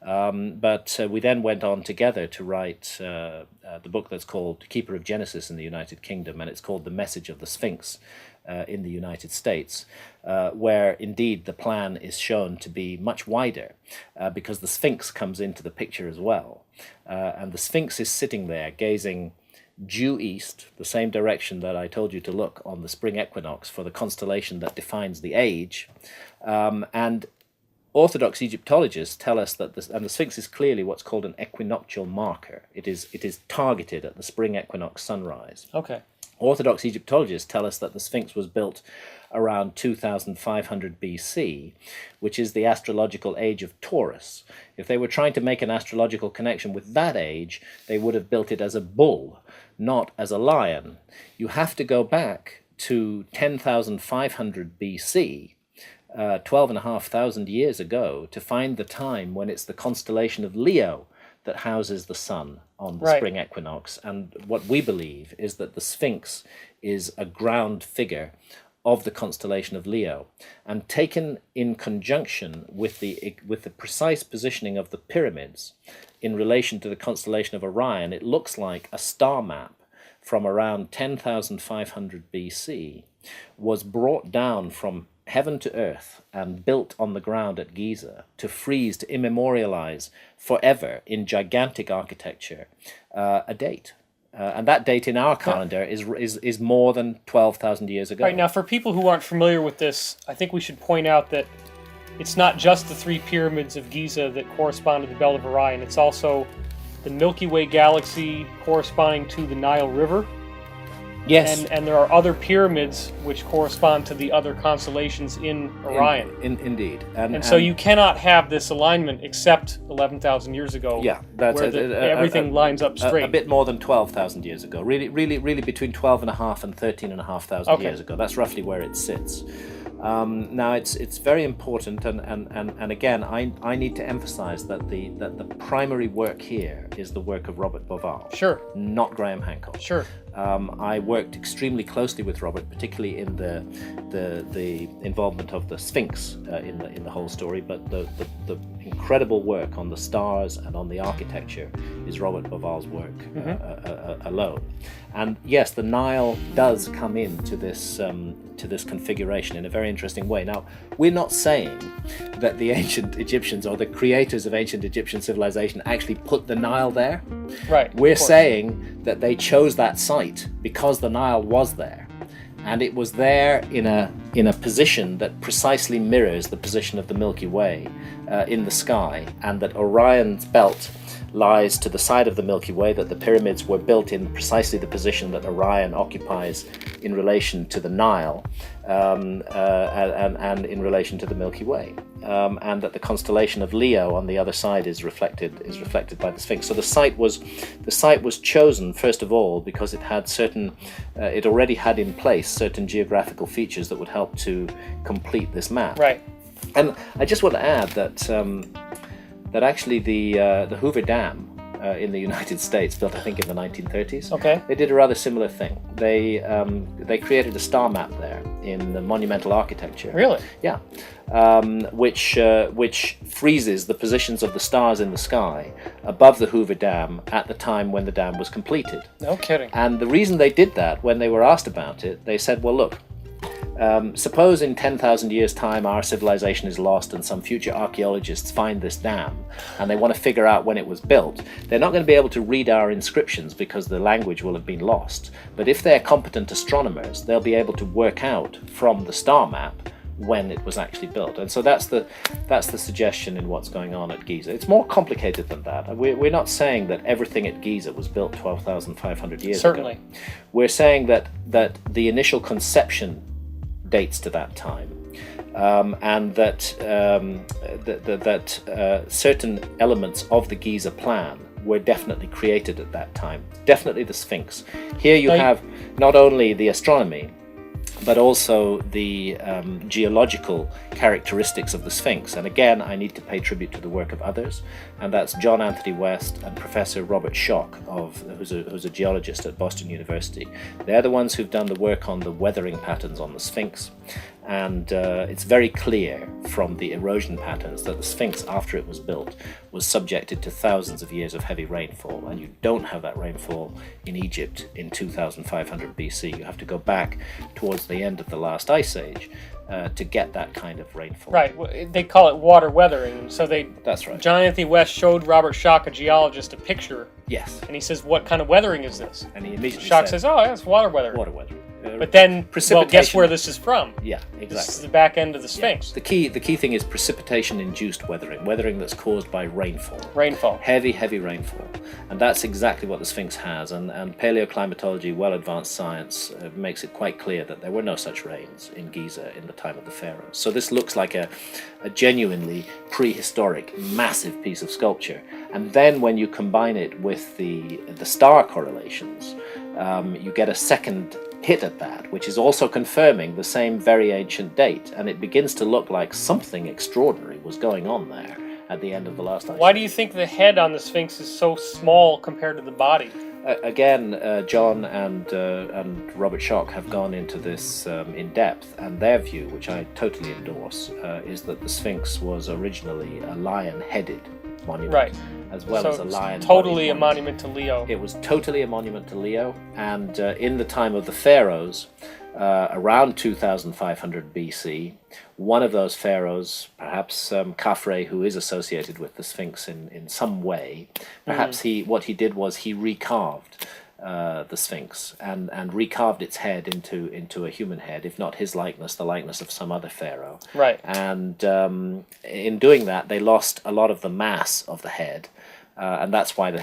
But we then went on together to write the book that's called Keeper of Genesis in the United Kingdom, and it's called The Message of the Sphinx in the United States, where indeed the plan is shown to be much wider, because the Sphinx comes into the picture as well. And the Sphinx is sitting there gazing due east, the same direction that I told you to look on the spring equinox for the constellation that defines the age. And Orthodox Egyptologists tell us that the Sphinx is clearly what's called an equinoctial marker. It is targeted at the spring equinox sunrise. Okay. Orthodox Egyptologists tell us that the Sphinx was built around 2500 BC, which is the astrological age of Taurus. If they were trying to make an astrological connection with that age, they would have built it as a bull, not as a lion. You have to go back to 10,500 BC, 12,500 years ago, to find the time when it's the constellation of Leo that houses the sun on the spring equinox. And what we believe is that the Sphinx is a ground figure of the constellation of Leo, and taken in conjunction with the precise positioning of the pyramids in relation to the constellation of Orion, it looks like a star map from around 10,500 BC was brought down from heaven to earth and built on the ground at Giza to freeze, to immemorialize forever in gigantic architecture a date. And that date in our calendar is more than 12,000 years ago. Right, now for people who aren't familiar with this, I think we should point out that it's not just the three pyramids of Giza that correspond to the belt of Orion. It's also the Milky Way galaxy corresponding to the Nile River. Yes. And there are other pyramids which correspond to the other constellations in Orion. Indeed. And so you cannot have this alignment except 11,000 years ago. Yeah, that's where everything lines up straight. A bit more than 12,000 years ago. Really between 12,500 and 13,500 years ago. That's roughly where it sits. Now it's very important, and again, I need to emphasize that the primary work here is the work of Robert Bauval. Sure. Not Graham Hancock. Sure. I worked extremely closely with Robert, particularly in the involvement of the Sphinx in the whole story. But the incredible work on the stars and on the architecture is Robert Bauval's work alone. And yes, the Nile does come into this configuration in a very interesting way. Now, we're not saying that the ancient Egyptians or the creators of ancient Egyptian civilization actually put the Nile there. Right. We're saying that they chose that site because the Nile was there, and it was there in a position that precisely mirrors the position of the Milky Way in the sky, and that Orion's belt lies to the side of the Milky Way, that the pyramids were built in precisely the position that Orion occupies in relation to the Nile and in relation to the Milky Way, and that the constellation of Leo on the other side is reflected by the Sphinx. So the site was chosen first of all because it had it already had in place certain geographical features that would help to complete this map. Right. And I just want to add that actually the Hoover Dam in the United States, built I think in the 1930s. Okay. They did a rather similar thing. They created a star map there in the monumental architecture. Really? Yeah. Which freezes the positions of the stars in the sky above the Hoover Dam at the time when the dam was completed. No kidding. And the reason they did that, when they were asked about it, they said, well, look, suppose in 10,000 years' time our civilization is lost and some future archaeologists find this dam and they want to figure out when it was built. They're not going to be able to read our inscriptions because the language will have been lost. But if they're competent astronomers, they'll be able to work out from the star map when it was actually built. And so that's the suggestion in what's going on at Giza. It's more complicated than that. We're not saying that everything at Giza was built 12,500 years ago. Certainly. We're saying that the initial conception dates to that time, and that certain elements of the Giza plan were definitely created at that time. Definitely the Sphinx. Here you have not only the astronomy, but also the geological characteristics of the Sphinx. And again, I need to pay tribute to the work of others, and that's John Anthony West and Professor Robert Schock, who's a geologist at Boston University. They're the ones who've done the work on the weathering patterns on the Sphinx. And it's very clear from the erosion patterns that the Sphinx, after it was built, was subjected to thousands of years of heavy rainfall. And you don't have that rainfall in Egypt in 2500 BC. You have to go back towards the end of the last ice age to get that kind of rainfall. Right. They call it water weathering. So That's right. John Anthony West showed Robert Schock, a geologist, a picture. Yes. And he says, "What kind of weathering is this?" And he immediately Schock says, "Oh, that's water weathering." Water weathering. But then, well, guess precipitation- where this is from? Yeah, This is exactly. the back end of the Sphinx. The key thing is precipitation-induced weathering that's caused by rainfall. Rainfall. Heavy rainfall. And that's exactly what the Sphinx has. And paleoclimatology, well-advanced science, makes it quite clear that there were no such rains in Giza in the time of the pharaohs. So this looks like a genuinely prehistoric, massive piece of sculpture. And then when you combine it with the star correlations, you get a second hit at that, which is also confirming the same very ancient date, and it begins to look like something extraordinary was going on there at the end of the last ice Why age. do you think the head on the Sphinx is so small compared to the body? Again, John and Robert Schoch have gone into this in depth, and their view, which I totally endorse, is that the Sphinx was originally a lion-headed monument, Right. as well So as a it's lion. totally a monument to Leo. It was totally a monument to Leo, and in the time of the pharaohs, around 2500 BC, one of those pharaohs, perhaps Khafre, who is associated with the Sphinx in some way, perhaps what he did was he recarved the Sphinx and recarved its head into a human head, if not his likeness, the likeness of some other pharaoh. Right. And in doing that, they lost a lot of the mass of the head. And that's why the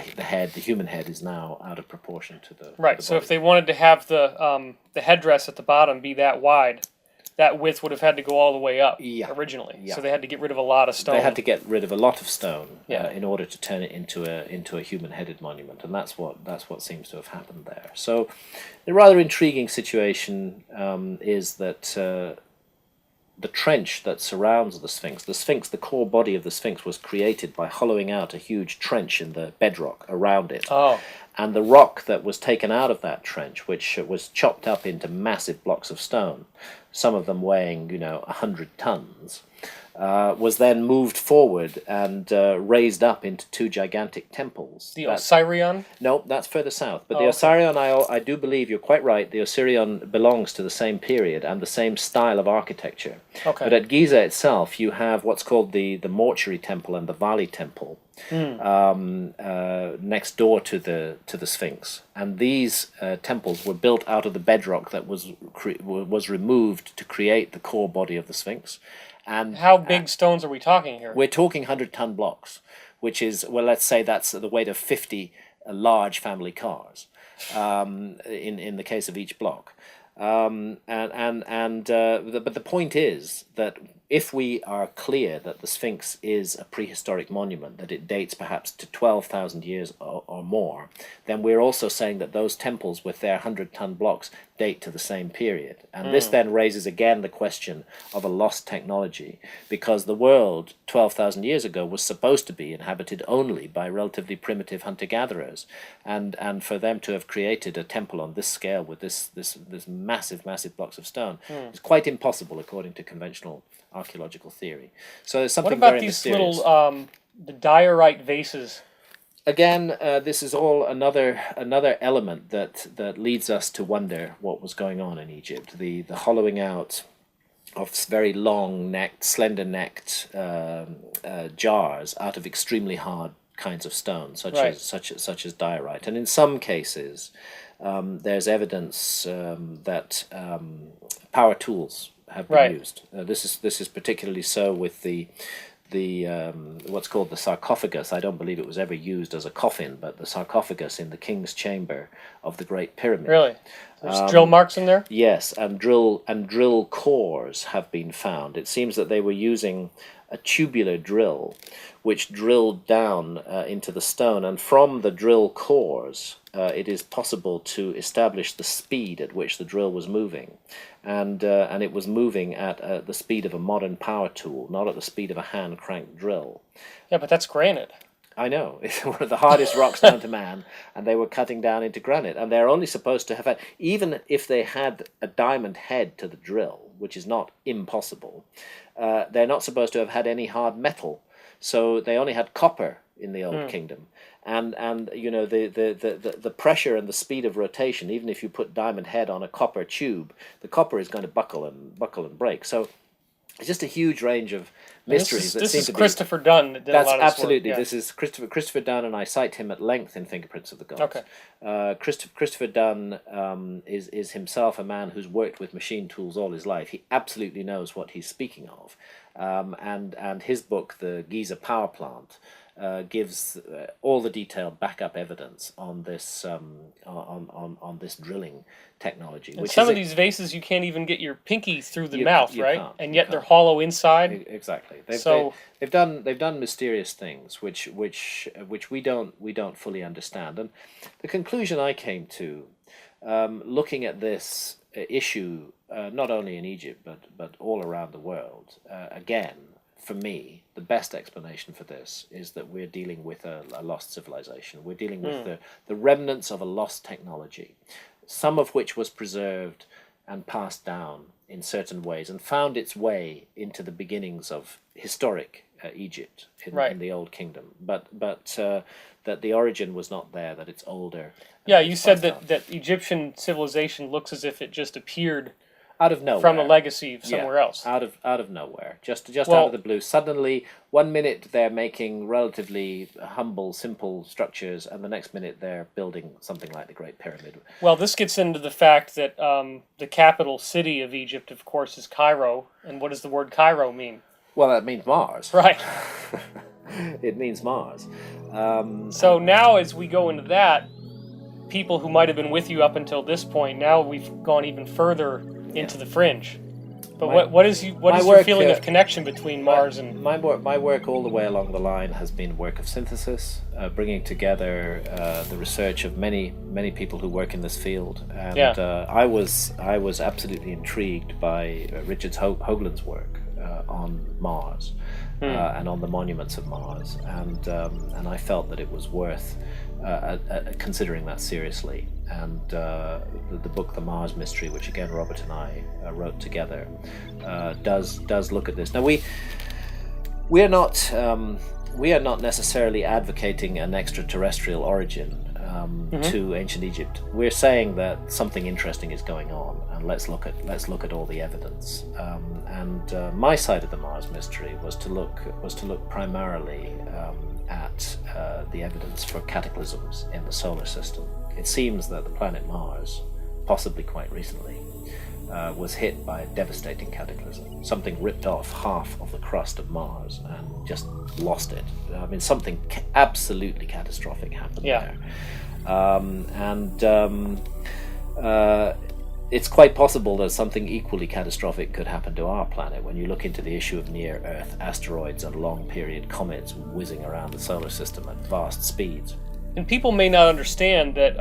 human head, is now out of proportion to the Right. the So body. if they wanted to have the headdress at the bottom be that wide, that width would have had to go all the way up originally. Yeah. So they had to get rid of a lot of stone. They had to get rid of a lot of stone Yeah. in order to turn it into a human-headed monument, and that's what seems to have happened there. So, the rather intriguing situation is that the trench that surrounds the Sphinx, the core body of the Sphinx, was created by hollowing out a huge trench in the bedrock around it. Oh. And the rock that was taken out of that trench, which was chopped up into massive blocks of stone, some of them weighing, 100 tons, was then moved forward and raised up into two gigantic temples. The Osireion? No, that's further south. But Oh, the okay. Osireion, I do believe you're quite right. The Osireion belongs to the same period and the same style of architecture. Okay. But at Giza itself, you have what's called the mortuary temple and the valley temple next door to the Sphinx. And these temples were built out of the bedrock that was removed to create the core body of the Sphinx. And How big stones are we talking here? we're talking 100-ton blocks, which is, well, let's say that's the weight of 50 large family cars in the case of each block. But the point is that if we are clear that the Sphinx is a prehistoric monument, that it dates perhaps to 12,000 years or more, then we're also saying that those temples with their 100-ton blocks date to the same period. And this then raises again the question of a lost technology, because the world 12,000 years ago was supposed to be inhabited only by relatively primitive hunter-gatherers, and for them to have created a temple on this scale with this massive blocks of stone is quite impossible according to conventional archaeological theory. So there's something What about very these mysterious. little the diorite vases? Again, this is all another element that leads us to wonder what was going on in Egypt. The hollowing out of very long-necked, slender-necked jars out of extremely hard kinds of stone, such as diorite, and in some cases, there's evidence that power tools have been used. This is particularly so with the what's called the sarcophagus. I don't believe it was ever used as a coffin, but the sarcophagus in the king's chamber of the Great Pyramid. Really? There's drill marks in there? Yes, and drill cores have been found. It seems that they were using a tubular drill, which drilled down into the stone, and from the drill cores, it is possible to establish the speed at which the drill was moving, and it was moving at the speed of a modern power tool, not at the speed of a hand cranked drill. Yeah, but that's granite. I know. It's one of the hardest rocks known to man, and they were cutting down into granite. And they're only supposed to have had, even if they had a diamond head to the drill, which is not impossible, they're not supposed to have had any hard metal. So they only had copper in the Old Kingdom. And the pressure and the speed of rotation, even if you put diamond head on a copper tube, the copper is going to buckle and break. So It's just a huge range of mysteries This is Christopher Dunn that did a lot of this absolutely work. Yeah. This is Christopher Dunn, and I cite him at length in Fingerprints of the Gods. Okay. Christopher Dunn is himself a man who's worked with machine tools all his life. He absolutely knows what he's speaking of, and his book, The Giza Power Plant, gives all the detailed backup evidence on this on this drilling technology. And some of these vases you can't even get your pinky through the mouth, right? And yet they're hollow inside. Exactly. They've done mysterious things which we don't fully understand. And the conclusion I came to, looking at this issue, not only in Egypt but all around the world, again, for me, the best explanation for this is that we're dealing with a lost civilization. We're dealing with the remnants of a lost technology, some of which was preserved and passed down in certain ways and found its way into the beginnings of historic Egypt in the Old Kingdom. But that the origin was not there, that it's older. Yeah, you said that Egyptian civilization looks as if it just appeared out of nowhere, from a legacy somewhere else. Out of nowhere, just out of the blue. Suddenly, one minute they're making relatively humble, simple structures, and the next minute they're building something like the Great Pyramid. Well, this gets into the fact that the capital city of Egypt, of course, is Cairo. And what does the word Cairo mean? Well, that means Mars. Right. It means Mars. So now, as we go into that, people who might have been with you up until this point, now we've gone even further into the fringe. But what is your feeling of connection between Mars and... My work all the way along the line has been work of synthesis, bringing together the research of many people who work in this field. And I was absolutely intrigued by Richard Hoagland's work on Mars and on the monuments of Mars. And I felt that it was worth considering that seriously. And the book The Mars Mystery, which again Robert and I wrote together, does look at this. Now we are not necessarily advocating an extraterrestrial origin to ancient Egypt. We're saying that something interesting is going on, and let's look at all the evidence. My side of the Mars Mystery was to look primarily at the evidence for cataclysms in the solar system. It seems that the planet Mars, possibly quite recently, was hit by a devastating cataclysm. Something ripped off half of the crust of Mars and just lost it. I mean, something absolutely catastrophic happened there. It's quite possible that something equally catastrophic could happen to our planet when you look into the issue of near-Earth asteroids and long-period comets whizzing around the solar system at vast speeds. And people may not understand that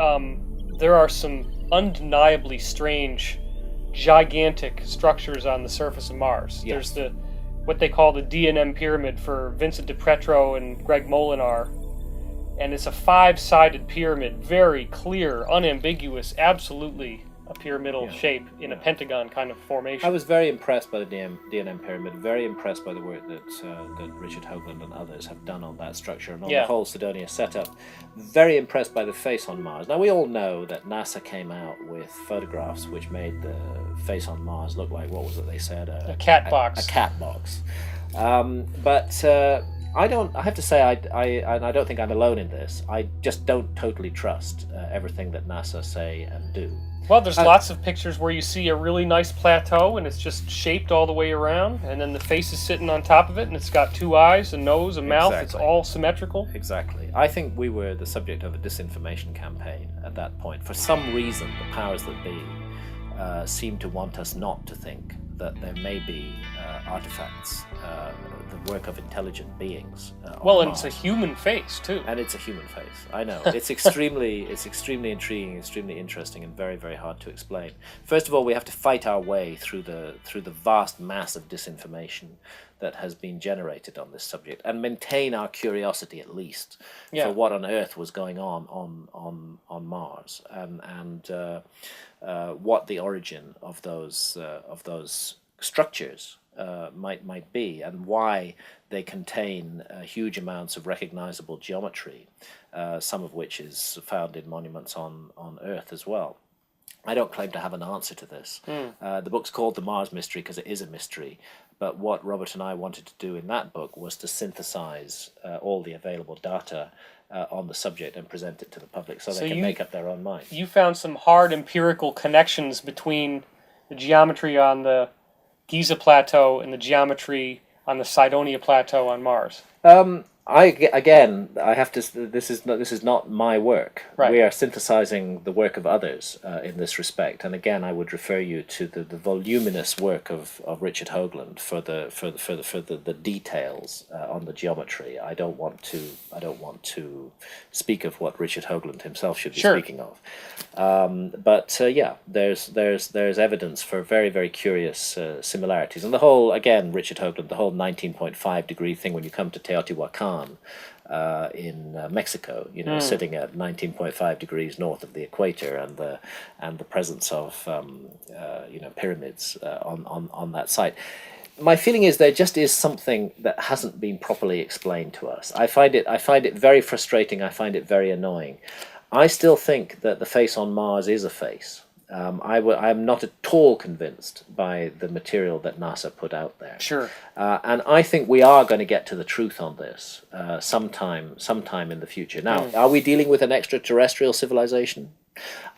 there are some undeniably strange, gigantic structures on the surface of Mars. Yes. There's what they call the D&M pyramid for Vincent de Pretro and Greg Molinar. And it's a 5-sided pyramid, very clear, unambiguous, absolutely a pyramidal shape in a pentagon kind of formation. I was very impressed by the D&M pyramid, very impressed by the work that Richard Hoagland and others have done on that structure and on the whole Cydonia setup. Very impressed by the face on Mars. Now, we all know that NASA came out with photographs which made the face on Mars look like, what was it they said? A cat box. A cat box. But I have to say, I don't think I'm alone in this. I just don't totally trust everything that NASA say and do. Well, there's lots of pictures where you see a really nice plateau and it's just shaped all the way around, and then the face is sitting on top of it and it's got 2 eyes, a nose, a mouth. It's all symmetrical. Exactly. I think we were the subject of a disinformation campaign at that point. For some reason, the powers that be seem to want us not to think that there may be artifacts, the work of intelligent beings. Well, and Mars. It's a human face too. And it's a human face. I know. It's extremely intriguing, extremely interesting, and very, very hard to explain. First of all, we have to fight our way through the vast mass of disinformation that has been generated on this subject, and maintain our curiosity at least for what on earth was going on Mars, and what the origin of those structures might be, and why they contain huge amounts of recognizable geometry, some of which is found in monuments on Earth as well. I don't claim to have an answer to this. The book's called The Mars Mystery because it is a mystery. But what Robert and I wanted to do in that book was to synthesize all the available data on the subject and present it to the public so they can make up their own mind. You found some hard empirical connections between the geometry on the Giza Plateau and the geometry on the Cydonia Plateau on Mars. I have to. This is not my work. Right. We are synthesizing the work of others in this respect. And again, I would refer you to the voluminous work of Richard Hoagland for the details on the geometry. I don't want to speak of what Richard Hoagland himself should be speaking of. But there's evidence for very, very curious similarities. And the whole, again, Richard Hoagland, the whole 19.5 degree thing when you come to Teotihuacan in Mexico, sitting at 19.5 degrees north of the equator, and the presence of pyramids on that site. My feeling is there just is something that hasn't been properly explained to us. I find it very frustrating. I find it very annoying. I still think that the face on Mars is a face. I'm not at all convinced by the material that NASA put out there. Sure. And I think we are going to get to the truth on this sometime in the future. Now, are we dealing with an extraterrestrial civilization?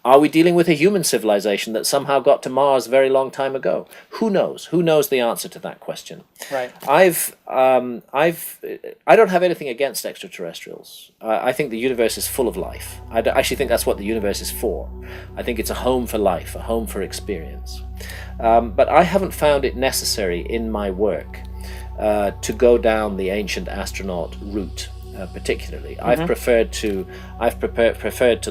Are we dealing with a human civilization that somehow got to Mars a very long time ago? Who knows? Who knows the answer to that question? Right. I don't have anything against extraterrestrials. I think the universe is full of life. I actually think that's what the universe is for. I think it's a home for life, a home for experience. But I haven't found it necessary in my work to go down the ancient astronaut route. Particularly, I've preferred to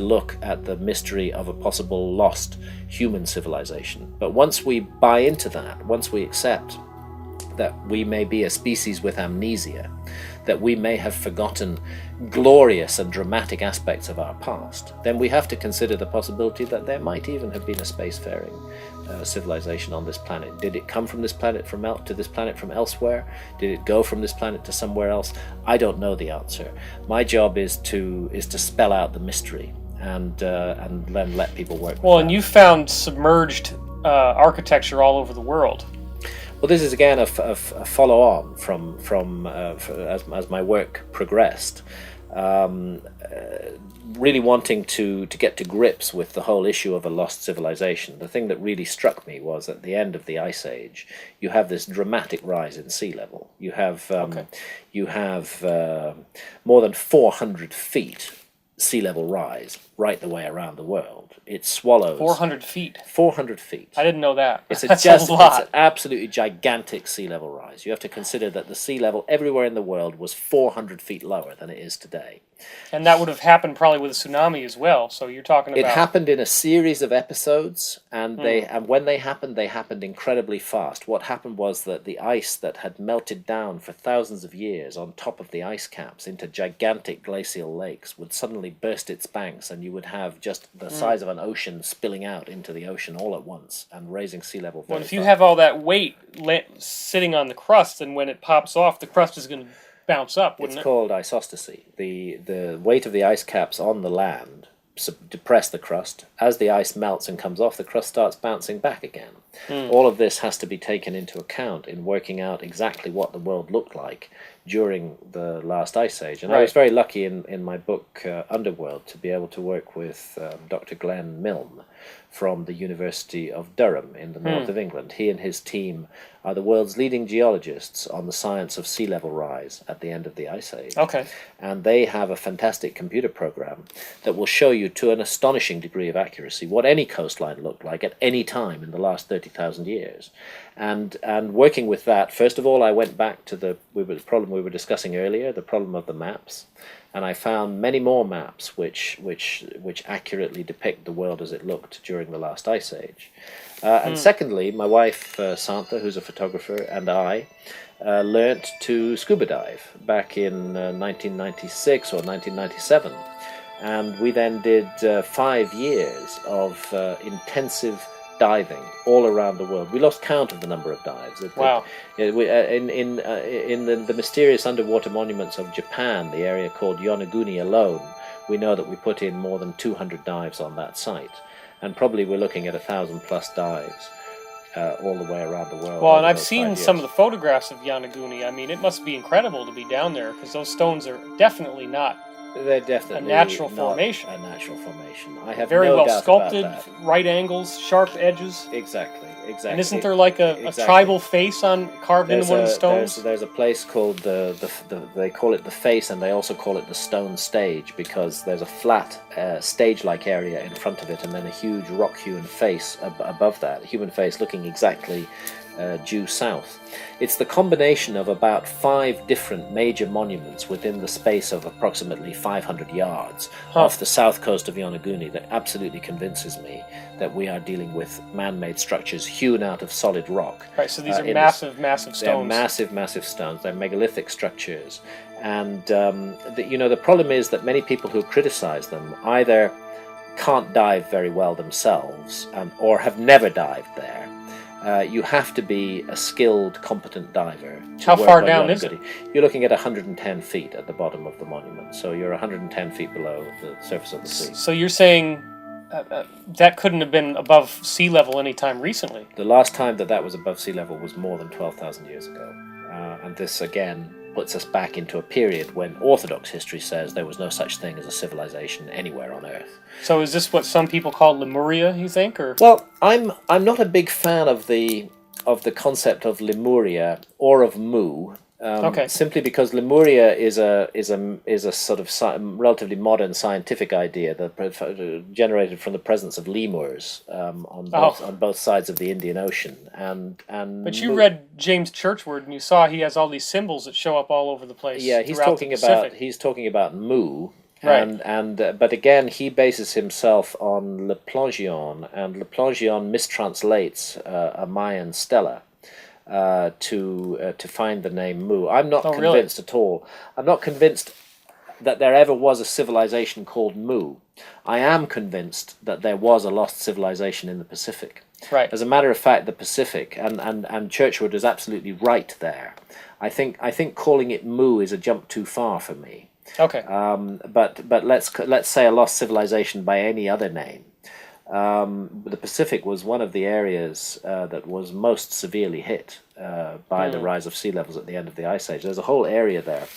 look at the mystery of a possible lost human civilization. But once we buy into that, once we accept that we may be a species with amnesia, that we may have forgotten glorious and dramatic aspects of our past, then we have to consider the possibility that there might even have been a spacefaring civilization on this planet. Did it come from this planet from elsewhere? Did it go from this planet to somewhere else? I don't know the answer. My job is to spell out the mystery and then let people work. Well, and you found submerged architecture all over the world. Well, this is again a follow-on from as my work progressed. Really wanting to get to grips with the whole issue of a lost civilization. The thing that really struck me was at the end of the Ice Age, you have this dramatic rise in sea level. You have more than 400 feet sea level rise right the way around the world. It swallows 400 feet. 400 feet. I didn't know that. It's That's it's a lot. an absolutely gigantic sea level rise. You have to consider that the sea level everywhere in the world was 400 feet lower than it is today. And that would have happened probably with a tsunami as well. So you're talking about... It happened in a series of episodes, and when they happened incredibly fast. What happened was that the ice that had melted down for thousands of years on top of the ice caps into gigantic glacial lakes would suddenly burst its banks, and you would have just the size of an ocean spilling out into the ocean all at once and raising sea level very Well, if you fast. have all that weight sitting on the crust, and when it pops off, the crust is going to bounce up, wouldn't It's it? called isostasy. The weight of the ice caps on the land depress the crust. As the ice melts and comes off, the crust starts bouncing back again. All of this has to be taken into account in working out exactly what the world looked like during the last ice age. And I was very lucky in my book Underworld to be able to work with Dr. Glenn Milne from the University of Durham in the north of England. He and his team are the world's leading geologists on the science of sea level rise at the end of the Ice Age. Okay. And they have a fantastic computer program that will show you to an astonishing degree of accuracy what any coastline looked like at any time in the last 30,000 years. And working with that, first of all, I went back to the problem we were discussing earlier, the problem of the maps. And I found many more maps which accurately depict the world as it looked during the last Ice Age. And secondly, my wife, Santha, who's a photographer, and I learnt to scuba dive back in 1996 or 1997. And we then did 5 years of intensive diving all around the world. We lost count of the number of dives. Wow. In the mysterious underwater monuments of Japan, the area called Yonaguni alone, we know that we put in more than 200 dives on that site. and probably we're looking at 1,000+ dives all the way around the world. Well, and I've seen some of the photographs of Yonaguni. I mean, it must be incredible to be down there, because those stones are definitely not They're definitely a natural not formation. A natural formation. I have very no well doubt sculpted, about that. right angles, sharp edges. Exactly. And isn't there like a tribal face carved into one of the stones? There's a place called they call it the face, and they also call it the stone stage, because there's a flat stage-like area in front of it, and then a huge rock-hewn face above that, a human face looking exactly due south. It's the combination of about 5 different major monuments within the space of approximately 500 yards off the south coast of Yonaguni that absolutely convinces me that we are dealing with man-made structures hewn out of solid rock. Right, so these are massive stones. They're massive stones. They're megalithic structures. And the problem is that many people who criticize them either can't dive very well themselves or have never dived there. You have to be a skilled, competent diver. How far down is it? You're looking at 110 feet at the bottom of the monument, so you're 110 feet below the surface of the sea. So you're saying that couldn't have been above sea level any time recently? The last time that was above sea level was more than 12,000 years ago. And this, again, puts us back into a period when Orthodox history says there was no such thing as a civilization anywhere on Earth. So is this what some people call Lemuria, you think? Or? Well, I'm not a big fan of the concept of Lemuria or of Mu. Simply because Lemuria is a sort of relatively modern scientific idea that generated from the presence of lemurs on both sides of the Indian Ocean. But you read James Churchward and you saw he has all these symbols that show up all over the place. Yeah, he's talking about Mu. Right. But again, he bases himself on Le Plongeon, and Le Plongeon mistranslates a Mayan stela to find the name Mu. I'm not convinced at all. I'm not convinced that there ever was a civilization called Mu. I am convinced that there was a lost civilization in the Pacific. Right. As a matter of fact, the Pacific, and Churchward is absolutely right there. I think calling it Mu is a jump too far for me. Okay. But let's say a lost civilization by any other name. The Pacific was one of the areas that was most severely hit by the rise of sea levels at the end of the Ice Age. There's a whole area there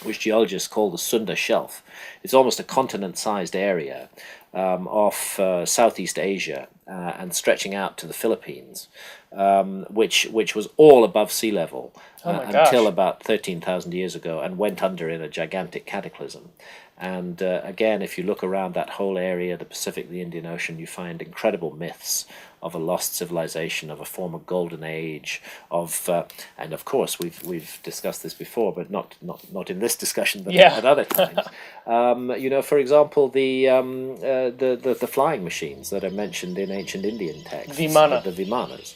which geologists call the Sunda Shelf. It's almost a continent-sized area off Southeast Asia and stretching out to the Philippines, which was all above sea level until about 13,000 years ago, and went under in a gigantic cataclysm. And again, if you look around that whole area, the Pacific, the Indian Ocean, you find incredible myths of a lost civilization, of a former golden age, and of course we've discussed this before, but not in this discussion, but at other times. For example, the flying machines that are mentioned in ancient Indian texts, Vimana. The Vimanas.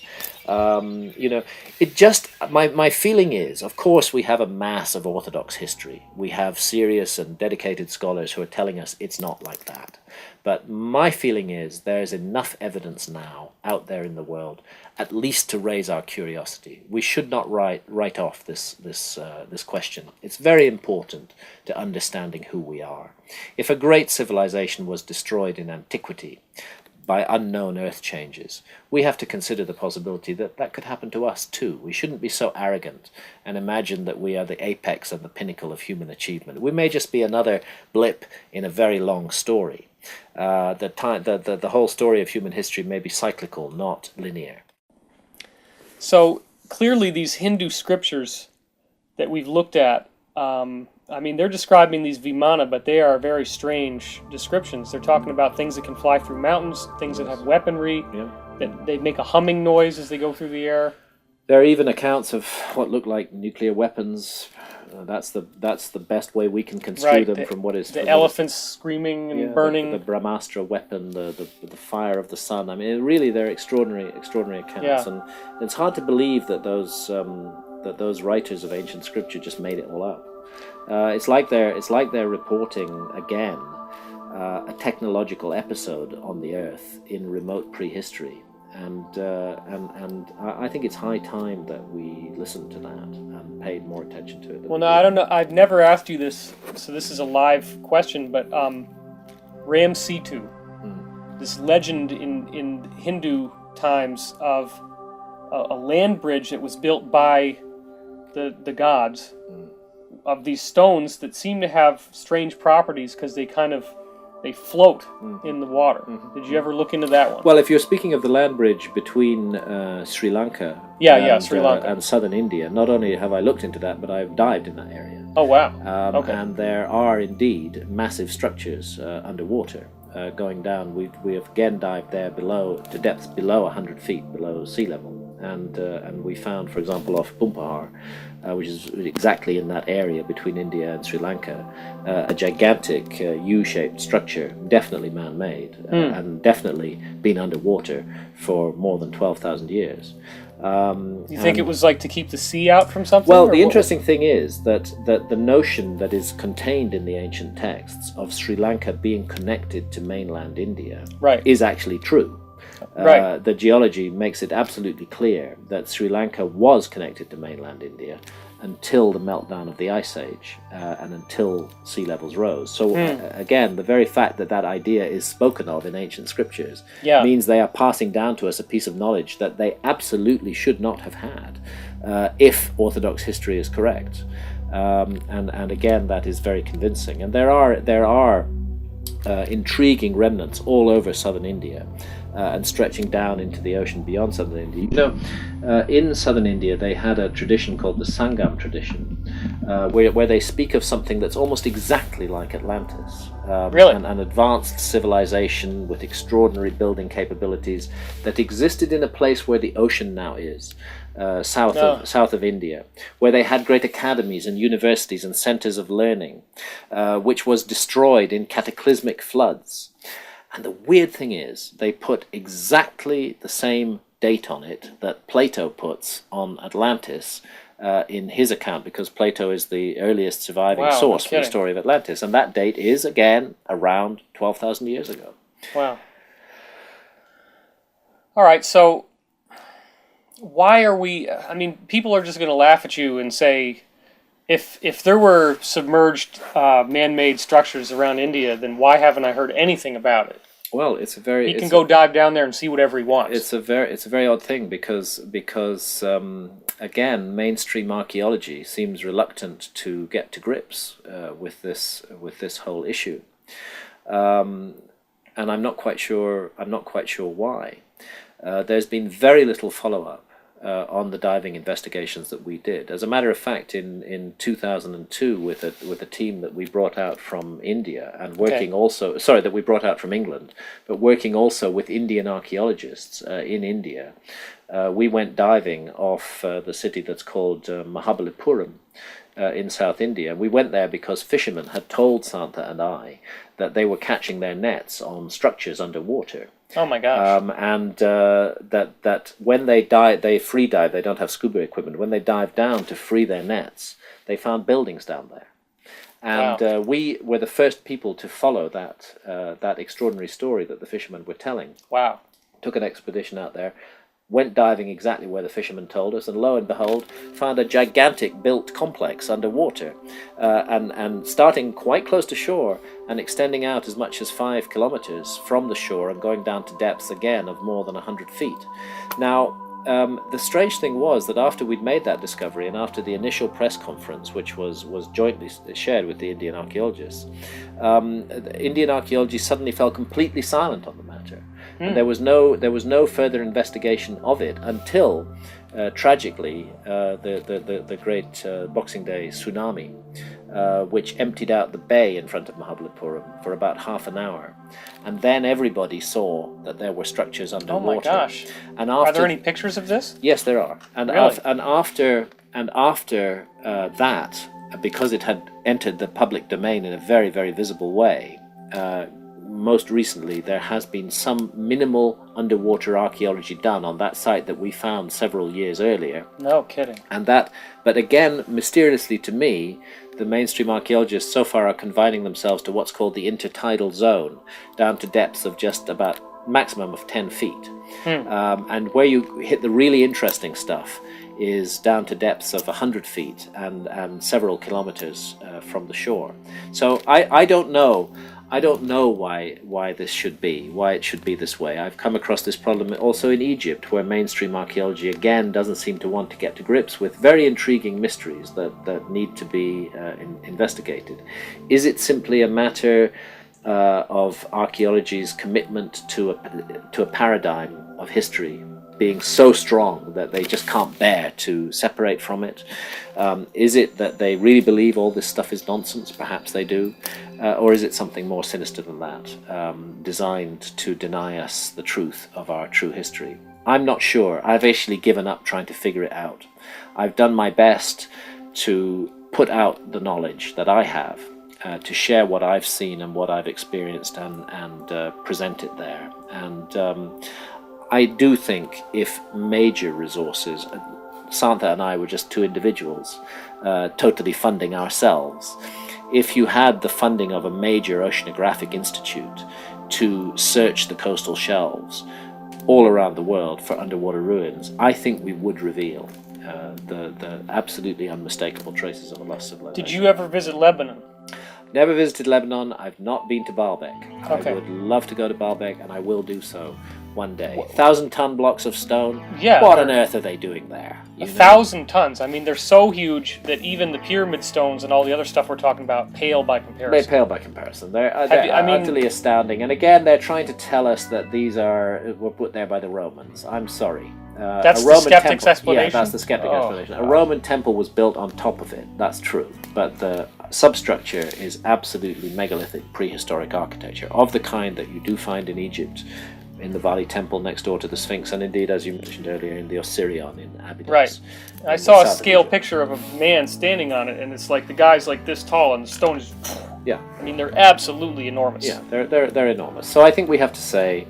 It just my feeling is, of course, we have a mass of Orthodox history. We have serious and dedicated scholars who are telling us it's not like that. But my feeling is there's enough evidence now out there in the world, at least to raise our curiosity. We should not write off this question. It's very important to understanding who we are. If a great civilization was destroyed in antiquity by unknown earth changes, we have to consider the possibility that could happen to us too. We shouldn't be so arrogant and imagine that we are the apex and the pinnacle of human achievement. We may just be another blip in a very long story. The whole story of human history may be cyclical, not linear. So clearly these Hindu scriptures that we've looked at, they're describing these Vimana, but they are very strange descriptions. They're talking about things that can fly through mountains, things that have weaponry, that they make a humming noise as they go through the air. There are even accounts of what look like nuclear weapons. That's the best way we can construe them from what is... The elephants screaming and burning. The Brahmastra weapon, the fire of the sun. I mean, really, they're extraordinary accounts. And it's hard to believe that those writers of ancient scripture just made it all up. It's like they're reporting again a technological episode on the Earth in remote prehistory, and I think it's high time that we listened to that and paid more attention to it. Well, no, I don't know. I've never asked you this, so this is a live question. But Ram Situ, this legend in Hindu times of a land bridge that was built by the gods, of these stones that seem to have strange properties because they float in the water. Did you ever look into that one? Well, if you're speaking of the land bridge between Sri Lanka Sri Lanka and southern India, not only have I looked into that, but I've dived in that area. Oh, wow. Okay. And there are indeed massive structures underwater going down. We have again dived there to depths below 100 feet below sea level. And we found, for example, off Pumpahar, which is exactly in that area between India and Sri Lanka, a gigantic U-shaped structure, definitely man-made, and definitely been underwater for more than 12,000 years. You think it was like to keep the sea out from something? Well, the interesting thing is that the notion that is contained in the ancient texts of Sri Lanka being connected to mainland India is actually true. The geology makes it absolutely clear that Sri Lanka was connected to mainland India until the meltdown of the Ice Age and until sea levels rose. So again, the very fact that that idea is spoken of in ancient scriptures means they are passing down to us a piece of knowledge that they absolutely should not have had if Orthodox history is correct. And again, that is very convincing. And there are intriguing remnants all over southern India. And stretching down into the ocean beyond southern India. You know, in southern India they had a tradition called the Sangam tradition, where they speak of something that's almost exactly like Atlantis. Really? An advanced civilization with extraordinary building capabilities that existed in a place where the ocean now is, south of India, where they had great academies and universities and centers of learning, which was destroyed in cataclysmic floods. And the weird thing is, they put exactly the same date on it that Plato puts on Atlantis in his account, because Plato is the earliest surviving source for the story of Atlantis. And that date is, again, around 12,000 years ago. Wow. All right, so why are we... I mean, people are just going to laugh at you and say, if there were submerged man-made structures around India, then why haven't I heard anything about it? Well, he can go dive down there and see whatever he wants. It's a very odd thing because again, mainstream archaeology seems reluctant to get to grips with this whole issue, and I'm not quite sure why. There's been very little follow-up on the diving investigations that we did. As a matter of fact, in 2002, with a team that we brought out from India and that we brought out from England, but working also with Indian archaeologists in India, we went diving off the city that's called Mahabalipuram in South India. We went there because fishermen had told Santa and I that they were catching their nets on structures underwater. Oh my gosh! And that when they free dive. They don't have scuba equipment. When they dive down to free their nets, they found buildings down there. And we were the first people to follow that extraordinary story that the fishermen were telling. Wow! Took an expedition out there, went diving exactly where the fishermen told us, and lo and behold, found a gigantic built complex underwater, and starting quite close to shore and extending out as much as 5 kilometers from the shore and going down to depths again of more than 100 feet. Now, the strange thing was that after we'd made that discovery and after the initial press conference, which was jointly shared with the Indian archaeologists, Indian archaeology suddenly fell completely silent on the matter. And there was no further investigation of it until, tragically, the great Boxing Day tsunami, which emptied out the bay in front of Mahabalipuram for about half an hour, and then everybody saw that there were structures underwater. Oh my gosh! And are there any pictures of this? Yes, there are. And really? After that, because it had entered the public domain in a very, very visible way. Most recently, there has been some minimal underwater archaeology done on that site that we found several years earlier. No kidding. But again, mysteriously to me, the mainstream archaeologists so far are confining themselves to what's called the intertidal zone, down to depths of just about maximum of 10 feet. And where you hit the really interesting stuff is down to depths of 100 feet and several kilometers from the shore. So I don't know. I don't know why this should be, why it should be this way. I've come across this problem also in Egypt, where mainstream archaeology again doesn't seem to want to get to grips with very intriguing mysteries that need to be investigated. Is it simply a matter of archaeology's commitment to a paradigm of history being so strong that they just can't bear to separate from it? Is it that they really believe all this stuff is nonsense? Perhaps they do. Or is it something more sinister than that, designed to deny us the truth of our true history? I'm not sure. I've actually given up trying to figure it out. I've done my best to put out the knowledge that I have, to share what I've seen and what I've experienced and present it there. And I do think if major resources, Santha and I were just two individuals totally funding ourselves, if you had the funding of a major oceanographic institute to search the coastal shelves all around the world for underwater ruins, I think we would reveal the absolutely unmistakable traces of a lost civilization. Did you ever visit Lebanon? Never visited Lebanon. I've not been to Baalbek. Okay. I would love to go to Baalbek, and I will do so one day. 1,000-ton blocks of stone? Yeah. What on earth are they doing there? 1,000 tons. I mean, they're so huge that even the pyramid stones and all the other stuff we're talking about pale by comparison. They pale by comparison. They're utterly astounding. And again, they're trying to tell us that these were put there by the Romans. I'm sorry. That's the skeptic's explanation? Yeah, that's the skeptic explanation. A Roman temple was built on top of it. That's true. But the substructure is absolutely megalithic prehistoric architecture of the kind that you do find in Egypt, in the Valley Temple next door to the Sphinx, and indeed, as you mentioned earlier, in the Osireion in Abydos. Right. I saw a scale picture of a man standing on it, and it's like the guy's like this tall, and the stone is... Yeah. I mean, they're absolutely enormous. Yeah, they're enormous. So I think we have to say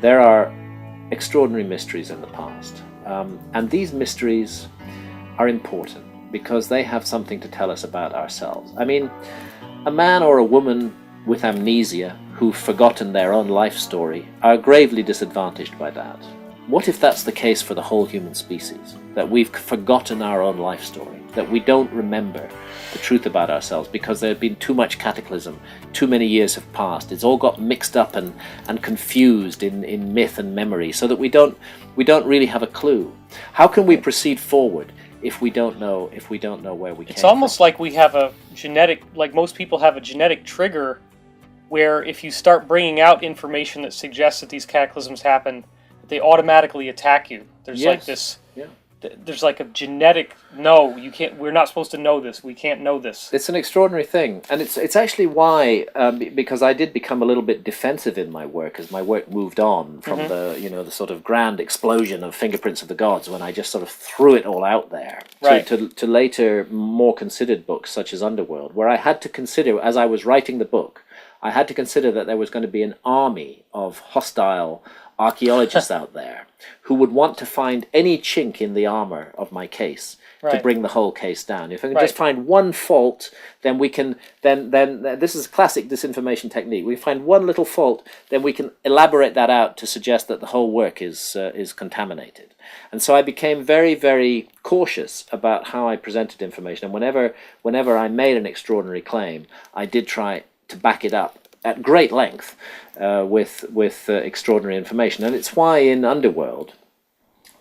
there are extraordinary mysteries in the past. And these mysteries are important because they have something to tell us about ourselves. I mean, a man or a woman with amnesia who've forgotten their own life story are gravely disadvantaged by that. What if that's the case for the whole human species? That we've forgotten our own life story, that we don't remember the truth about ourselves because there had been too much cataclysm, too many years have passed, it's all got mixed up and confused in myth and memory, so that we don't really have a clue. How can we proceed forward if we don't know where we came from? It's almost like we have a genetic, like most people have a genetic trigger where if you start bringing out information that suggests that these cataclysms happen, they automatically attack you. There's like this, there's like a genetic, no, you can't, we're not supposed to know this, we can't know this. It's an extraordinary thing, and it's actually why, because I did become a little bit defensive in my work as my work moved on from the sort of grand explosion of Fingerprints of the Gods, when I just sort of threw it all out there, to later more considered books such as Underworld, where I had to consider, as I was writing the book, I had to consider that there was going to be an army of hostile archaeologists out there who would want to find any chink in the armor of my case to bring the whole case down. If I can just find one fault, then we can, then this is a classic disinformation technique. We find one little fault, then we can elaborate that out to suggest that the whole work is contaminated. And so I became very, very cautious about how I presented information. And whenever I made an extraordinary claim, I did try to back it up at great length with extraordinary information. And it's why in Underworld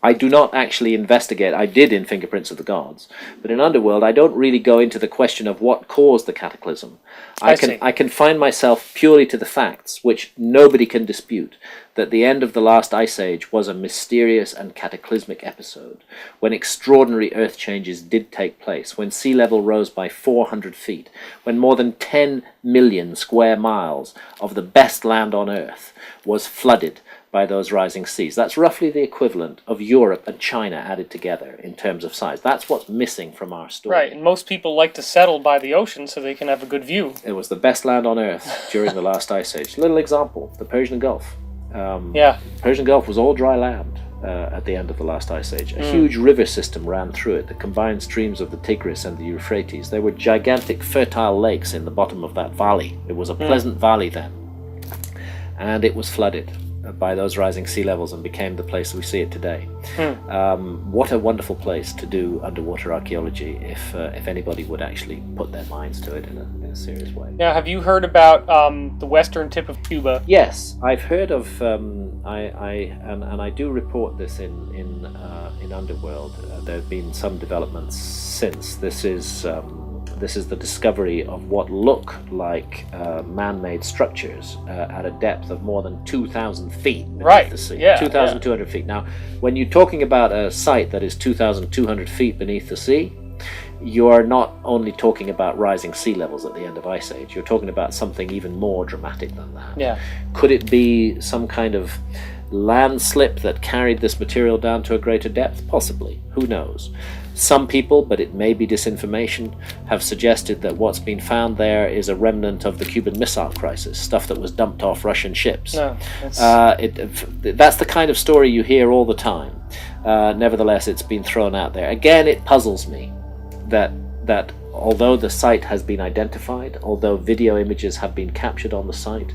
I do not actually investigate. I did in Fingerprints of the Gods, but in Underworld I don't really go into the question of what caused the cataclysm. I can confine myself purely to the facts, which nobody can dispute, that the end of the last ice age was a mysterious and cataclysmic episode, when extraordinary earth changes did take place, when sea level rose by 400 feet, when more than 10 million square miles of the best land on earth was flooded by those rising seas. That's roughly the equivalent of Europe and China added together in terms of size. That's what's missing from our story. Right, and most people like to settle by the ocean so they can have a good view. It was the best land on earth during the last ice age. Little example, the Persian Gulf. Persian Gulf was all dry land at the end of the last ice age. A huge river system ran through it, the combined streams of the Tigris and the Euphrates. There were gigantic fertile lakes in the bottom of that valley. It was a pleasant valley then, and it was flooded. by those rising sea levels and became the place we see it today. What a wonderful place to do underwater archaeology if anybody would actually put their minds to it in a serious way. Now, have you heard about the western tip of Cuba? Yes, I've heard of. I do report this in Underworld. There have been some developments since. This is the discovery of what look like man-made structures at a depth of more than 2,000 feet beneath the sea. 2,200 feet. Now, when you're talking about a site that is 2,200 feet beneath the sea, you are not only talking about rising sea levels at the end of Ice Age. You're talking about something even more dramatic than that. Yeah. Could it be some kind of landslip that carried this material down to a greater depth? Possibly. Who knows? Some people, but it may be disinformation, have suggested that what's been found there is a remnant of the Cuban Missile Crisis, stuff that was dumped off Russian ships. No, that's the kind of story you hear all the time. Nevertheless, it's been thrown out there. Again, it puzzles me that although the site has been identified, although video images have been captured on the site,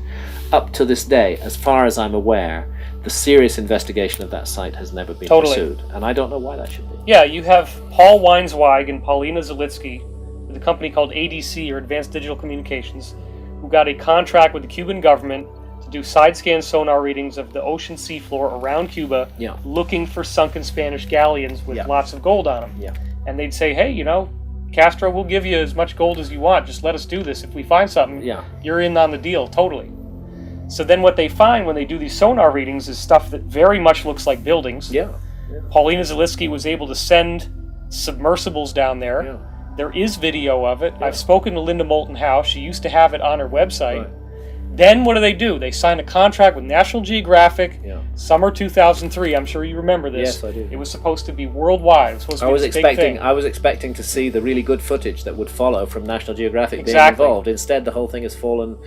up to this day, as far as I'm aware, the serious investigation of that site has never been pursued. And I don't know why that should be. Yeah, you have Paul Weinsweig and Paulina Zalitsky with a company called ADC, or Advanced Digital Communications, who got a contract with the Cuban government to do side-scan sonar readings of the ocean seafloor around Cuba, looking for sunken Spanish galleons with lots of gold on them. Yeah. And they'd say, hey, Castro, we'll give you as much gold as you want. Just let us do this. If we find something, you're in on the deal, totally. So then what they find when they do these sonar readings is stuff that very much looks like buildings. Yeah. Paulina Zalitsky was able to send submersibles down there. Yeah. There is video of it. I've spoken to Linda Moulton Howe. She used to have it on her website. Right. Then what do? They signed a contract with National Geographic, summer 2003. I'm sure you remember this. Yes, I do. It was supposed to be worldwide. It was supposed to be this big thing. I was expecting to see the really good footage that would follow from National Geographic being involved. Instead, the whole thing has fallen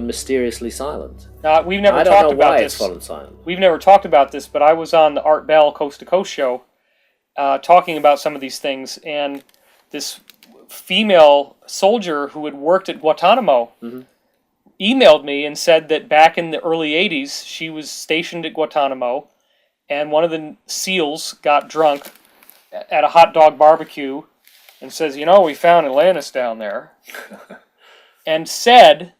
mysteriously silent. We've never I don't talked know about why this. It's fallen silent. We've never talked about this, but I was on the Art Bell Coast to Coast show talking about some of these things, and this female soldier who had worked at Guantanamo emailed me and said that back in the early 80s, she was stationed at Guantanamo, and one of the SEALs got drunk at a hot dog barbecue and says, we found Atlantis down there, and said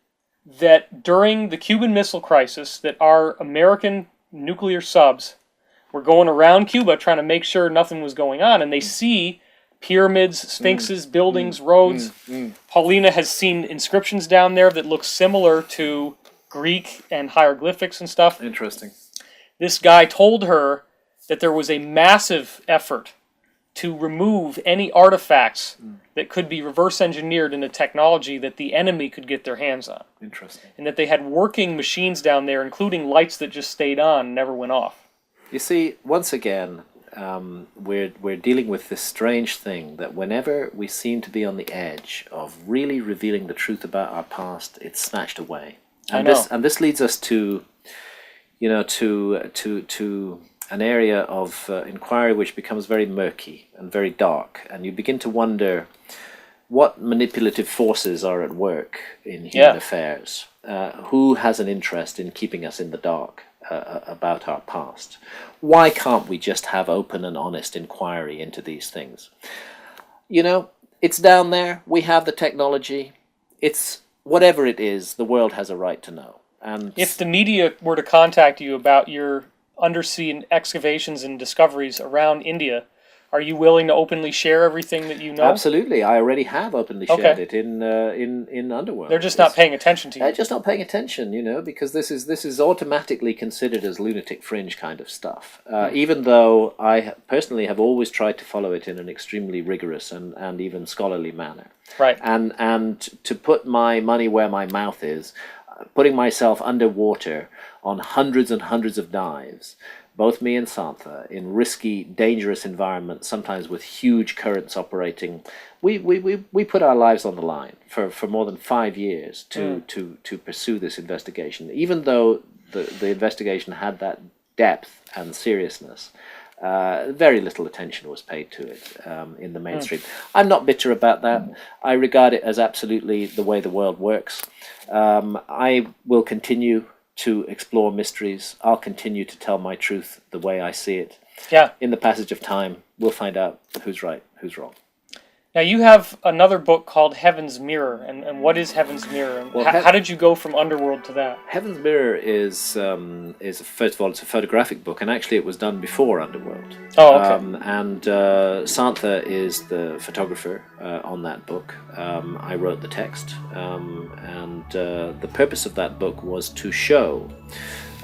that during the Cuban Missile Crisis that our American nuclear subs were going around Cuba trying to make sure nothing was going on, and they see pyramids, sphinxes, buildings, roads. Paulina has seen inscriptions down there that look similar to Greek and hieroglyphics and stuff. Interesting. This guy told her that there was a massive effort to remove any artifacts that could be reverse engineered into technology that the enemy could get their hands on. Interesting. And that they had working machines down there, including lights that just stayed on and never went off. You see, once again, we're dealing with this strange thing that whenever we seem to be on the edge of really revealing the truth about our past, it's snatched away. And this leads us to an area of inquiry which becomes very murky and very dark, and you begin to wonder what manipulative forces are at work in human affairs. Who has an interest in keeping us in the dark about our past? Why can't we just have open and honest inquiry into these things? It's down there. We have the technology. It's whatever it is, the world has a right to know. And if the media were to contact you about your undersea excavations and discoveries around India, are you willing to openly share everything that you know? Absolutely. I already have openly shared it in Underworld. They're just not paying attention to you. They're just not paying attention, because this is automatically considered as lunatic fringe kind of stuff. Even though I personally have always tried to follow it in an extremely rigorous and even scholarly manner. Right. And to put my money where my mouth is, putting myself underwater on hundreds and hundreds of dives, both me and Santha, in risky, dangerous environments, sometimes with huge currents operating. We put our lives on the line for more than 5 years to pursue this investigation. Even though the investigation had that depth and seriousness, very little attention was paid to it in the mainstream. I'm not bitter about that. I regard it as absolutely the way the world works. I will continue to explore mysteries. I'll continue to tell my truth the way I see it. Yeah. In the passage of time, we'll find out who's right, who's wrong. Now, you have another book called Heaven's Mirror, and what is Heaven's Mirror? And how did you go from Underworld to that? Heaven's Mirror is first of all, it's a photographic book, and actually it was done before Underworld. Oh, okay. And Santha is the photographer on that book. I wrote the text, and the purpose of that book was to show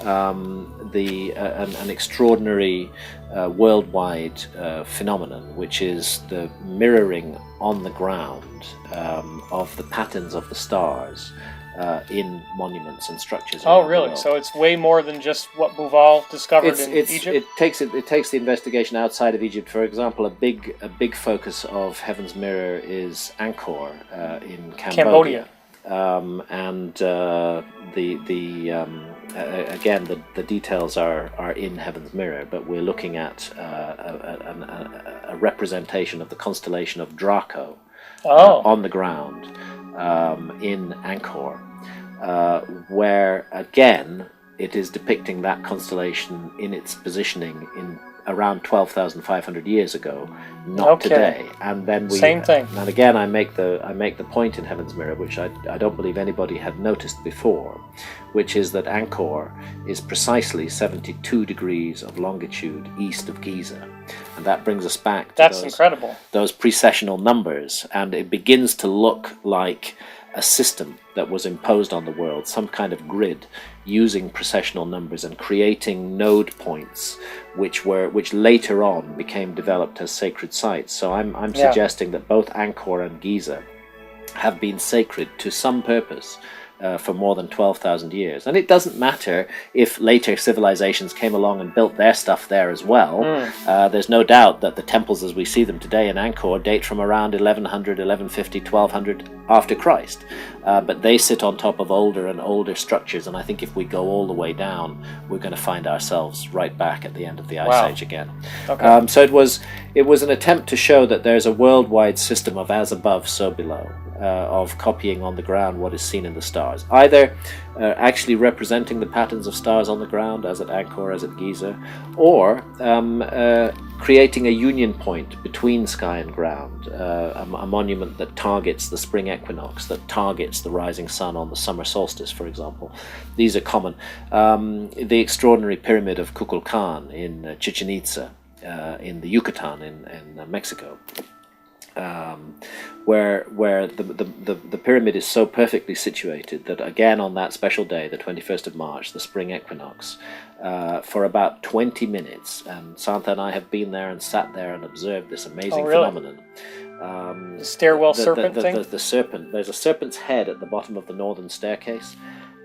an extraordinary worldwide phenomenon, which is the mirroring on the ground of the patterns of the stars in monuments and structures. Oh, really? So it's way more than just what Bouval discovered in Egypt? It takes the investigation outside of Egypt. For example, a big focus of Heaven's Mirror is Angkor in Cambodia. Again, the details are in Heaven's Mirror, but we're looking at a representation of the constellation of Draco on the ground in Angkor, where again it is depicting that constellation in its positioning in around 12,500 years ago, not today. And then same thing. And again, I make the point in Heaven's Mirror, which I don't believe anybody had noticed before, which is that Angkor is precisely 72 degrees of longitude east of Giza, and that brings us back to incredible. Those precessional numbers, and it begins to look like a system that was imposed on the world, some kind of grid using precessional numbers and creating node points which later on became developed as sacred sites. So I'm suggesting that both Angkor and Giza have been sacred to some purpose for more than 12,000 years. And it doesn't matter if later civilizations came along and built their stuff there as well. There's no doubt that the temples as we see them today in Angkor date from around 1100, 1150, 1200 after Christ. But they sit on top of older and older structures, and I think if we go all the way down, we're going to find ourselves right back at the end of the Ice Age again. Okay. So it was an attempt to show that there's a worldwide system of as above, so below. Of copying on the ground what is seen in the stars, either actually representing the patterns of stars on the ground as at Angkor, as at Giza, or creating a union point between sky and ground, a monument that targets the spring equinox, that targets the rising sun on the summer solstice, for example. These are common. The extraordinary pyramid of Kukulkan in Chichen Itza, in the Yucatan in Mexico. Where the pyramid is so perfectly situated that again on that special day, the 21st of March, the spring equinox, for about 20 minutes, and Santha and I have been there and sat there and observed this amazing phenomenon. The stairwell serpent thing? The serpent. There's a serpent's head at the bottom of the northern staircase.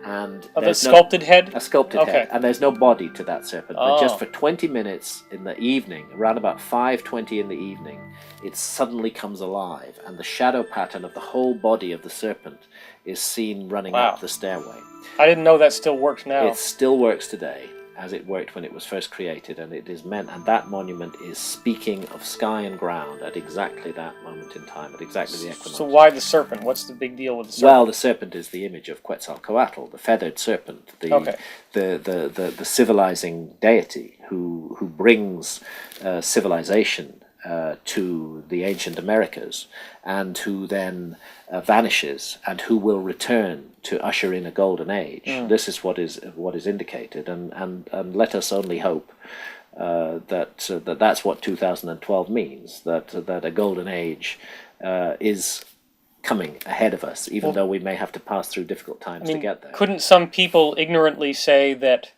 And of a sculpted head? A sculpted head. And there's no body to that serpent. But just for 20 minutes in the evening, around about 5:20 in the evening, it suddenly comes alive. And the shadow pattern of the whole body of the serpent is seen running up the stairway. I didn't know that still works now. It still works today, as it worked when it was first created, and it is meant, and that monument is speaking of sky and ground at exactly that moment in time, at exactly the equinox. So why the serpent? What's the big deal with the serpent? Well, the serpent is the image of Quetzalcoatl, the feathered serpent, the civilizing deity who brings civilization to the ancient Americas, and who then vanishes, and who will return to usher in a golden age. This is what is indicated, and let us only hope that's what 2012 means. That a golden age is coming ahead of us, even though we may have to pass through difficult times to get there. Couldn't some people ignorantly say that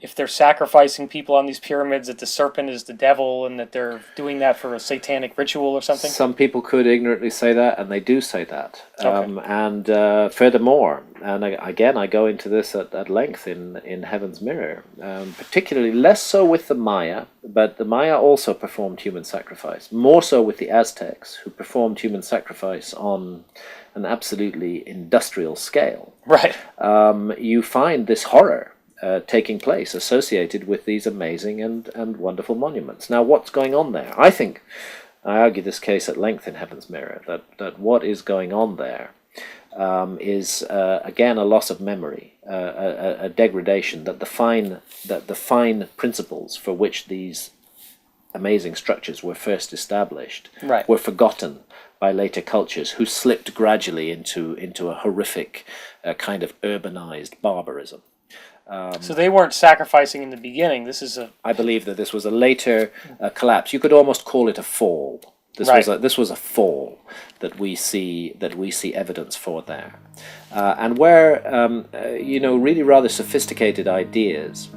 if they're sacrificing people on these pyramids, that the serpent is the devil, and that they're doing that for a satanic ritual or something? Some people could ignorantly say that, and they do say that. And furthermore, and again, I go into this at length in Heaven's Mirror, particularly less so with the Maya, but the Maya also performed human sacrifice, more so with the Aztecs, who performed human sacrifice on an absolutely industrial scale. Right. You find this horror taking place associated with these amazing and wonderful monuments. Now, what's going on there? I argue this case at length in Heaven's Mirror, that what is going on there is again a loss of memory, a degradation, that the fine principles for which these amazing structures were first established were forgotten by later cultures, who slipped gradually into a horrific kind of urbanized barbarism. So they weren't sacrificing in the beginning. I believe that this was a later collapse. You could almost call it a fall. This was a fall that we see evidence for there, and where really rather sophisticated ideas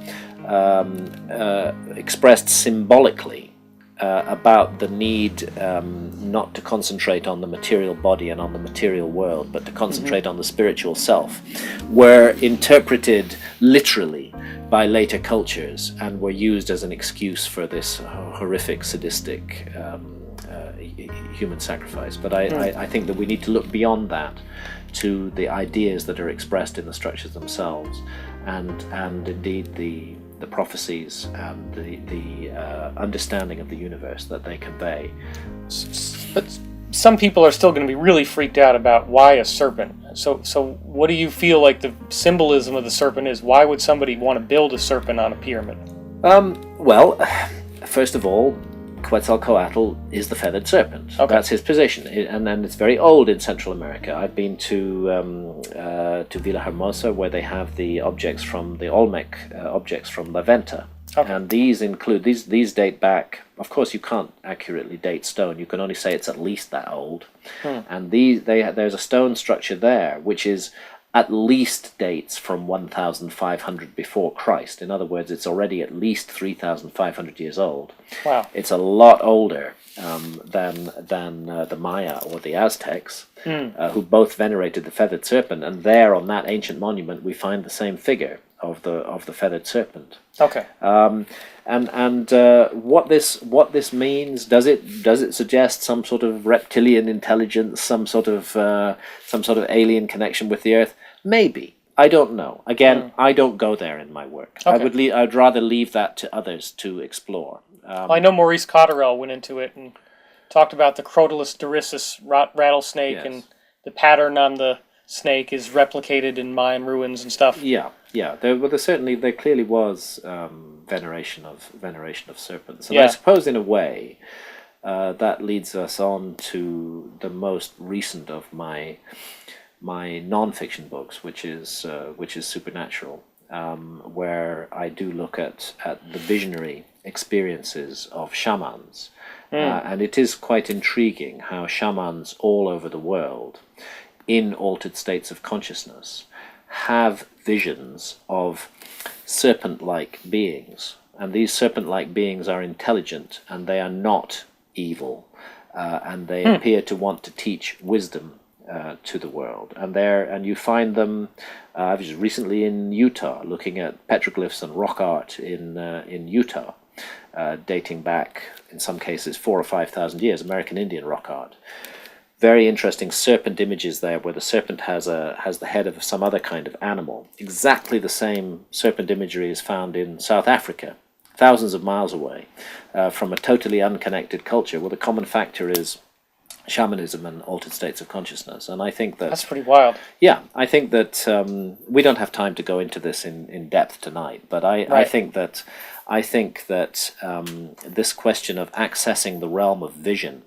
expressed symbolically about the need not to concentrate on the material body and on the material world, but to concentrate on the spiritual self, were interpreted literally by later cultures and were used as an excuse for this horrific, sadistic human sacrifice. But I think that we need to look beyond that to the ideas that are expressed in the structures themselves, and indeed the prophecies and the understanding of the universe that they convey. But some people are still going to be really freaked out about why a serpent. So what do you feel like the symbolism of the serpent is? Why would somebody want to build a serpent on a pyramid? Well, first of all, Quetzalcoatl is the feathered serpent. Okay. That's his position, and it's very old in Central America. I've been to Villahermosa, where they have the objects from the Olmec objects from La Venta, and these date back. Of course, you can't accurately date stone. You can only say it's at least that old. And there's a stone structure there which is at least dates from 1,500 before Christ. In other words, it's already at least 3,500 years old. Wow! It's a lot older than the Maya or the Aztecs, who both venerated the feathered serpent. And there, on that ancient monument, we find the same figure of the feathered serpent. Okay. And what this means, does it suggest some sort of reptilian intelligence, some sort of alien connection with the Earth? Maybe. I don't know. Again, I don't go there in my work. Okay. I'd rather leave that to others to explore. I know Maurice Cotterell went into it and talked about the Crotalus dorissus rattlesnake, and the pattern on the snake is replicated in Mayan ruins and stuff. Yeah. There clearly was veneration of serpents, and I suppose in a way that leads us on to the most recent of my non-fiction books, which is Supernatural, where I do look at the visionary experiences of shamans, and it is quite intriguing how shamans all over the world, in altered states of consciousness, have visions of serpent-like beings, and these serpent-like beings are intelligent, and they are not evil, and they appear to want to teach wisdom to the world. And you find them. I was recently in Utah, looking at petroglyphs and rock art in Utah, dating back in some cases 4,000 or 5,000 years. American Indian rock art. Very interesting serpent images there, where the serpent has the head of some other kind of animal. Exactly the same serpent imagery is found in South Africa, thousands of miles away, from a totally unconnected culture, where the common factor is shamanism and altered states of consciousness. And I think that's pretty wild. Yeah, I think that we don't have time to go into this in depth tonight, but I think that this question of accessing the realm of vision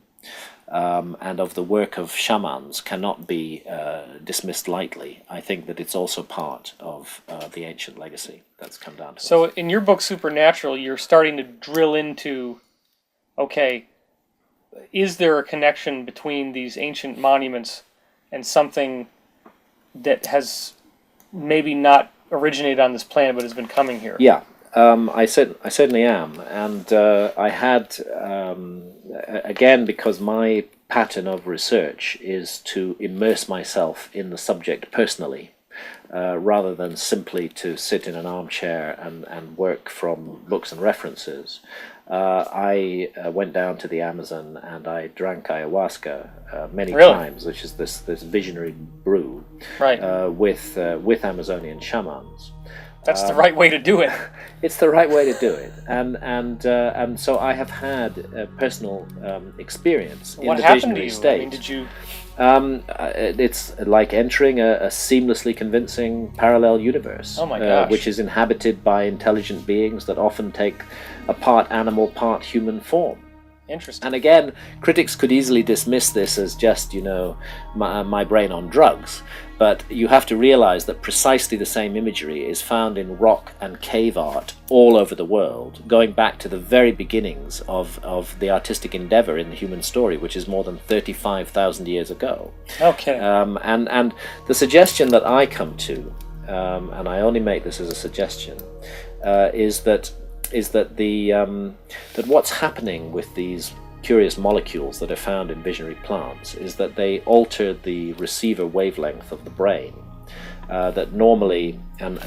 and of the work of shamans cannot be dismissed lightly. I think that it's also part of the ancient legacy that's come down to us. So in your book Supernatural, you're starting to drill into, is there a connection between these ancient monuments and something that has maybe not originated on this planet but has been coming here? Yeah. I certainly am, and I had, again, because my pattern of research is to immerse myself in the subject personally, rather than simply to sit in an armchair and work from books and references. I went down to the Amazon and I drank ayahuasca many times, which is this visionary brew, with Amazonian shamans. That's the right way to do it. It's the right way to do it, and so I have had personal experience in the visionary state. I mean, did you? It's like entering a seamlessly convincing parallel universe, Oh my gosh. which is inhabited by intelligent beings that often take a part animal, part human form. Interesting. And again, critics could easily dismiss this as just, my brain on drugs. But you have to realize that precisely the same imagery is found in rock and cave art all over the world, going back to the very beginnings of the artistic endeavor in the human story, which is more than 35,000 years ago. Okay. And the suggestion that I come to, and I only make this as a suggestion, is that that what's happening with these curious molecules that are found in visionary plants is that they alter the receiver wavelength of the brain. That normally, and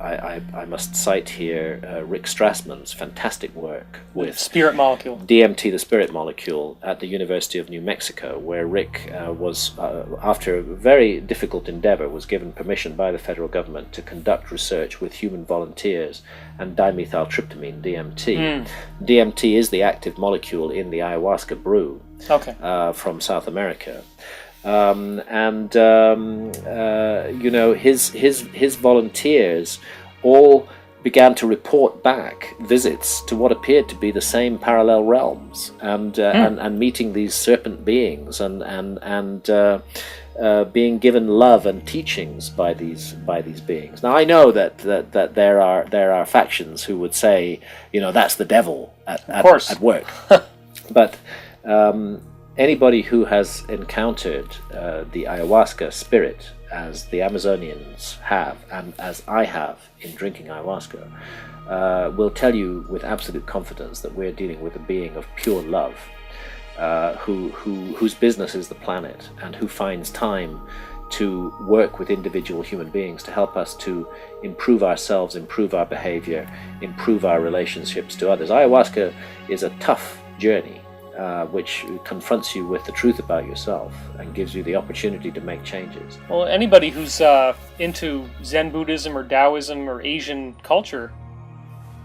I must cite here Rick Strassman's fantastic work with spirit molecule, DMT, the spirit molecule, at the University of New Mexico, where Rick was, after a very difficult endeavor, was given permission by the federal government to conduct research with human volunteers and dimethyltryptamine, DMT. DMT is the active molecule in the ayahuasca brew from South America. His volunteers all began to report back visits to what appeared to be the same parallel realms, and meeting these serpent beings, and being given love and teachings by these beings. Now I know that there are factions who would say, that's the devil at work, but anybody who has encountered the ayahuasca spirit, as the Amazonians have, and as I have in drinking ayahuasca, will tell you with absolute confidence that we're dealing with a being of pure love, whose business is the planet, and who finds time to work with individual human beings to help us to improve ourselves, improve our behavior, improve our relationships to others. Ayahuasca is a tough journey, which confronts you with the truth about yourself and gives you the opportunity to make changes. Well, anybody who's into Zen Buddhism or Taoism or Asian culture,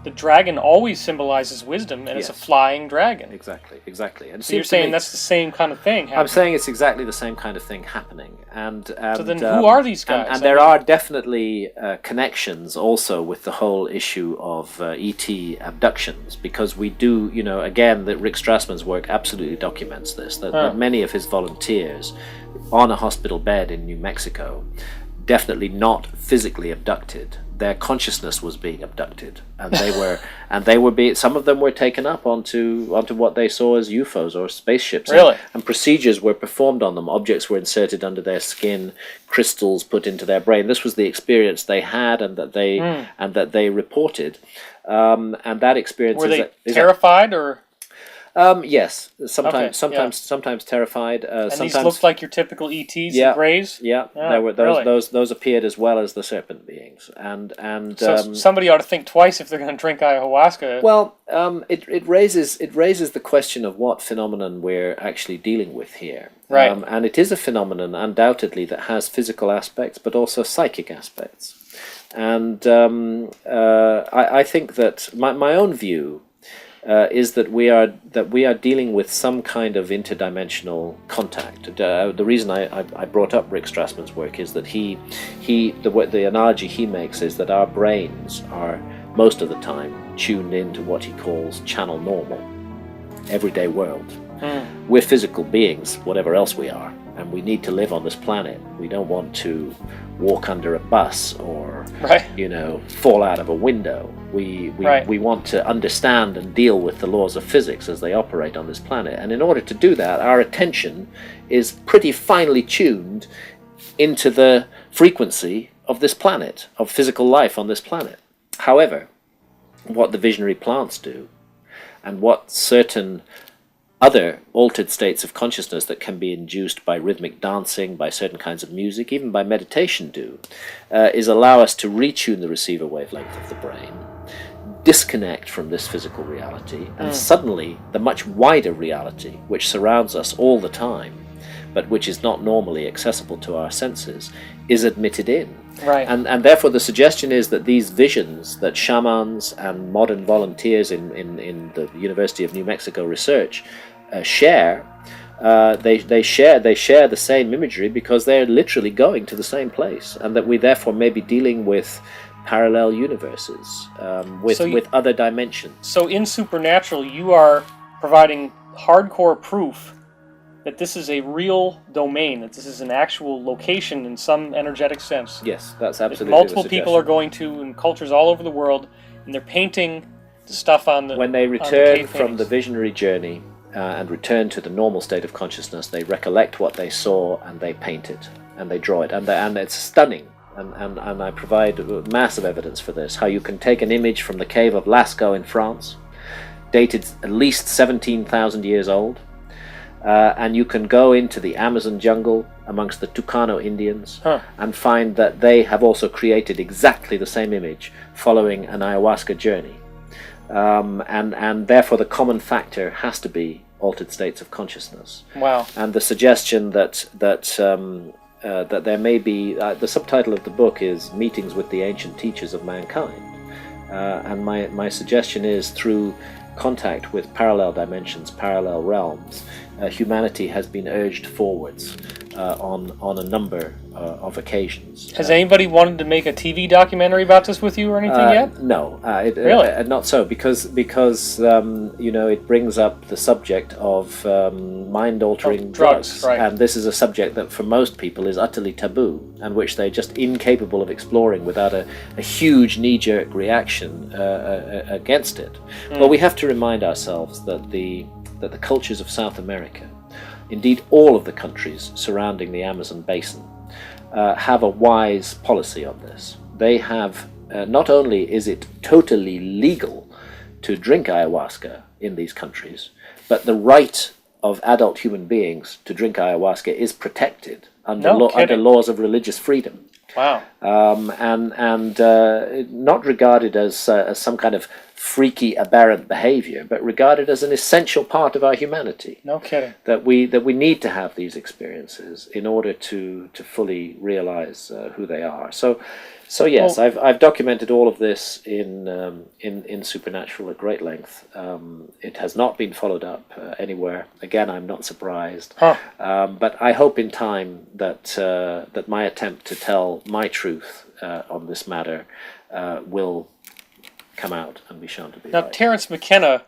the dragon always symbolizes wisdom, and it's a flying dragon. Exactly. And so you're saying that's the same kind of thing happening? I'm saying it's exactly the same kind of thing happening. And so then who are these guys? And there are definitely connections also with the whole issue of ET abductions, because we do, again, that Rick Strassman's work absolutely documents this, that many of his volunteers on a hospital bed in New Mexico, definitely not physically abducted. Their consciousness was being abducted, and they were being. Some of them were taken up onto what they saw as UFOs or spaceships. Really? And procedures were performed on them. Objects were inserted under their skin, crystals put into their brain. This was the experience they had, and that they reported. And that experience were they terrified or? Yes, sometimes terrified. And sometimes these looked like your typical ETs and Greys? Yeah, there were those appeared as well as the serpent beings, and so somebody ought to think twice if they're going to drink ayahuasca. Well, it raises the question of what phenomenon we're actually dealing with here, right? And it is a phenomenon undoubtedly that has physical aspects, but also psychic aspects, and I think that my own view. Is that we are dealing with some kind of interdimensional contact. The reason I brought up Rick Strassman's work is that the analogy he makes is that our brains are most of the time tuned into what he calls channel normal, everyday world. We're physical beings, whatever else we are, and we need to live on this planet. We don't want to walk under a bus or fall out of a window. We want to understand and deal with the laws of physics as they operate on this planet. And in order to do that, our attention is pretty finely tuned into the frequency of this planet, of physical life on this planet. However, what the visionary plants do, and what certain other altered states of consciousness that can be induced by rhythmic dancing, by certain kinds of music, even by meditation do, is allow us to retune the receiver wavelength of the brain, disconnect from this physical reality, and suddenly the much wider reality, which surrounds us all the time, but which is not normally accessible to our senses, is admitted in. Right. And therefore the suggestion is that these visions that shamans and modern volunteers in the University of New Mexico research share, they share the same imagery because they're literally going to the same place, and that we therefore may be dealing with parallel universes with other dimensions. So in Supernatural, you are providing hardcore proof that this is a real domain, that this is an actual location in some energetic sense. Yes, that's absolutely multiple people are going to, in cultures all over the world, and they're painting the stuff on the... When they return from the visionary journey and return to the normal state of consciousness, they recollect what they saw and they paint it, and they draw it, and it's stunning. And I provide massive evidence for this, how you can take an image from the cave of Lascaux in France, dated at least 17,000 years old, and you can go into the Amazon jungle amongst the Tucano Indians and find that they have also created exactly the same image following an ayahuasca journey. And therefore the common factor has to be altered states of consciousness. Wow. And the suggestion that there may be... the subtitle of the book is Meetings with the Ancient Teachers of Mankind. And my suggestion is, through contact with parallel dimensions, parallel realms, humanity has been urged forwards on a number of occages. Has anybody wanted to make a TV documentary about this with you or anything yet? No, really? Not so, because it brings up the subject of mind-altering drugs, right. And this is a subject that for most people is utterly taboo, and which they're just incapable of exploring without a huge knee-jerk reaction against it. Well, we have to remind ourselves that the cultures of South America, indeed all of the countries surrounding the Amazon basin, have a wise policy on this. They have, not only is it totally legal to drink ayahuasca in these countries, but the right of adult human beings to drink ayahuasca is protected under laws of religious freedom. Wow. And not regarded as some kind of freaky, aberrant behavior, but regarded as an essential part of our humanity. No kidding. That we need to have these experiences in order to fully realize who they are. So yes, well, I've documented all of this in Supernatural at great length. It has not been followed up anywhere. Again, I'm not surprised. But I hope in time that my attempt to tell my truth on this matter will come out and be shown to be right. Now, Terence McKenna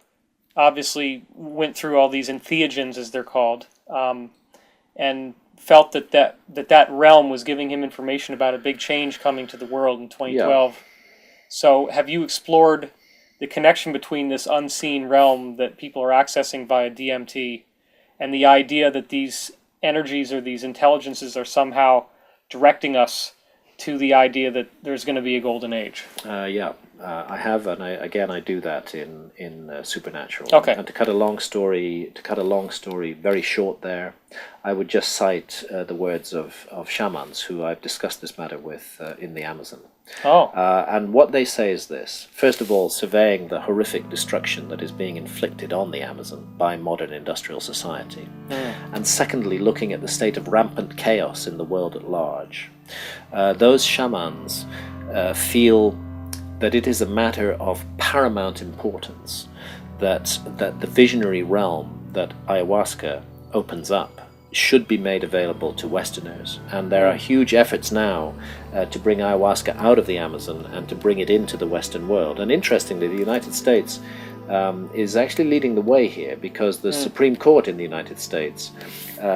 obviously went through all these entheogens, as they're called, and felt that realm was giving him information about a big change coming to the world in 2012. Yeah. So have you explored the connection between this unseen realm that people are accessing via DMT and the idea that these energies or these intelligences are somehow directing us to the idea that there's going to be a golden age? I have, and I do that in Supernatural. Okay. And to cut a long story very short there, I would just cite the words of shamans who I've discussed this matter with in the Amazon. And what they say is this: first of all, surveying the horrific destruction that is being inflicted on the Amazon by modern industrial society, and secondly, looking at the state of rampant chaos in the world at large. Those shamans feel that it is a matter of paramount importance that the visionary realm that ayahuasca opens up should be made available to Westerners. And there are huge efforts now to bring ayahuasca out of the Amazon and to bring it into the Western world. And interestingly, the United States is actually leading the way here, because the Supreme Court in the United States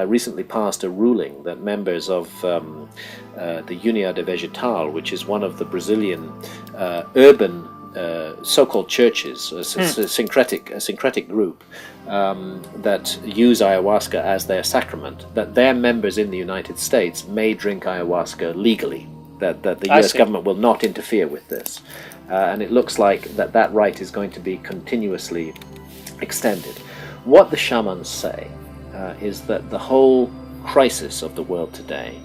recently passed a ruling that members of the Unia de Vegetal, which is one of the Brazilian urban so-called churches, a syncretic group that use ayahuasca as their sacrament, that their members in the United States may drink ayahuasca legally, that the US government will not interfere with this. And it looks like that right is going to be continuously extended. What the shamans say is that the whole crisis of the world today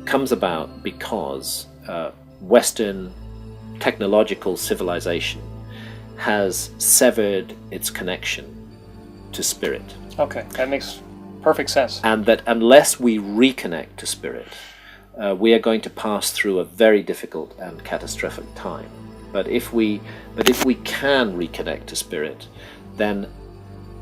comes about because Western technological civilization has severed its connection to spirit. Okay, that makes Perfect sense. And that unless we reconnect to spirit, we are going to pass through a very difficult and catastrophic time. But if we can reconnect to spirit, then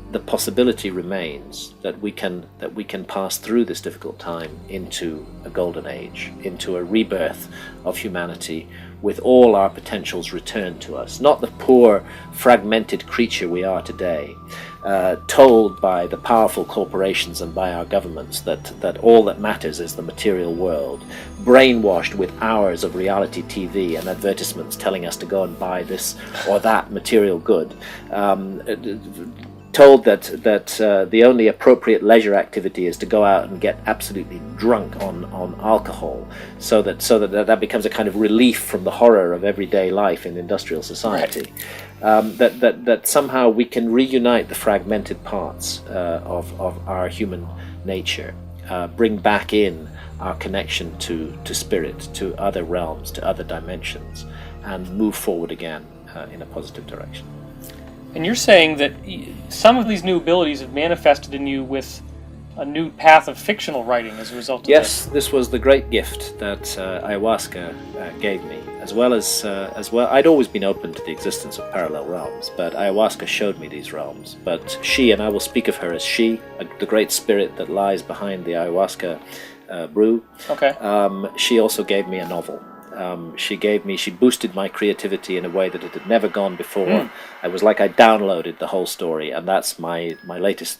the possibility remains that we can pass through this difficult time into a golden age, into a rebirth of humanity, with all our potentials returned to us, not the poor fragmented creature we are today, told by the powerful corporations and by our governments that all that matters is the material world, brainwashed with hours of reality TV and advertisements telling us to go and buy this or that material good, told that the only appropriate leisure activity is to go out and get absolutely drunk on alcohol, so that becomes a kind of relief from the horror of everyday life in industrial society. Right. That somehow we can reunite the fragmented parts of our human nature, bring back in our connection to spirit, to other realms, to other dimensions, and move forward again in a positive direction. And you're saying that some of these new abilities have manifested in you with a new path of fictional writing as a result of this. Yes, this was the great gift that ayahuasca gave me, as well. I'd always been open to the existence of parallel realms, but ayahuasca showed me these realms. But she, and I will speak of her as she, the great spirit that lies behind the ayahuasca brew. Okay. She also gave me a novel. She boosted my creativity in a way that it had never gone before. It was like I downloaded the whole story, and that's my latest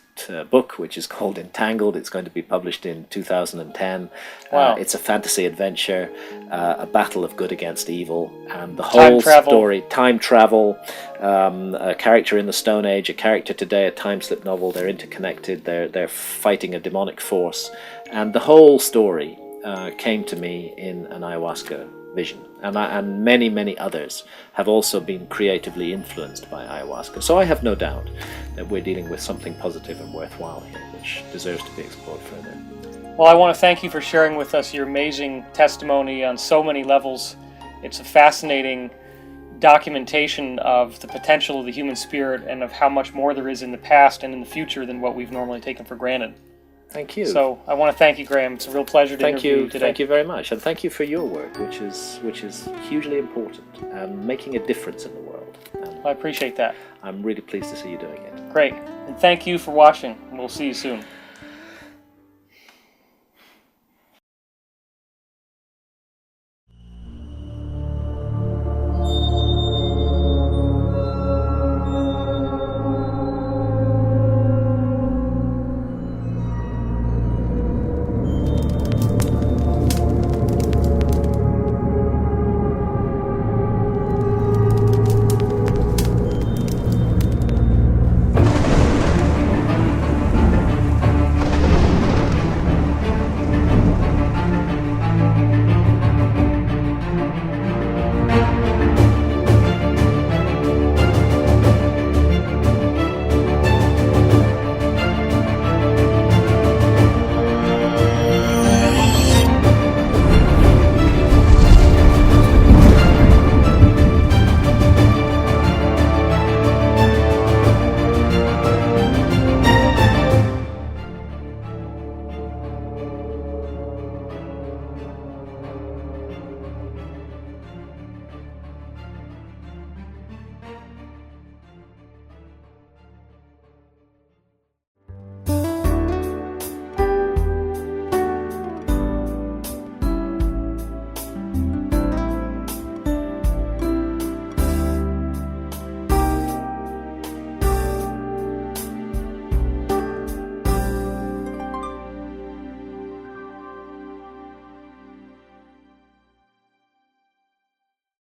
book, which is called Entangled. It's going to be published in 2010. Wow. It's a fantasy adventure, a battle of good against evil, and the whole story, time travel, a character in the Stone Age, a character today, a time slip novel. They're interconnected. They're fighting a demonic force, and the whole story came to me in an ayahuasca vision, and many others have also been creatively influenced by ayahuasca. So I have no doubt that we're dealing with something positive and worthwhile here, which deserves to be explored further. Well, I want to thank you for sharing with us your amazing testimony on so many levels. It's a fascinating documentation of the potential of the human spirit and of how much more there is in the past and in the future than what we've normally taken for granted. Thank you. So I want to thank you, Graham. It's a real pleasure to interview you today. Thank you very much, and thank you for your work, which is hugely important and making a difference in the world. I appreciate that. I'm really pleased to see you doing it. Great, and thank you for watching. We'll see you soon.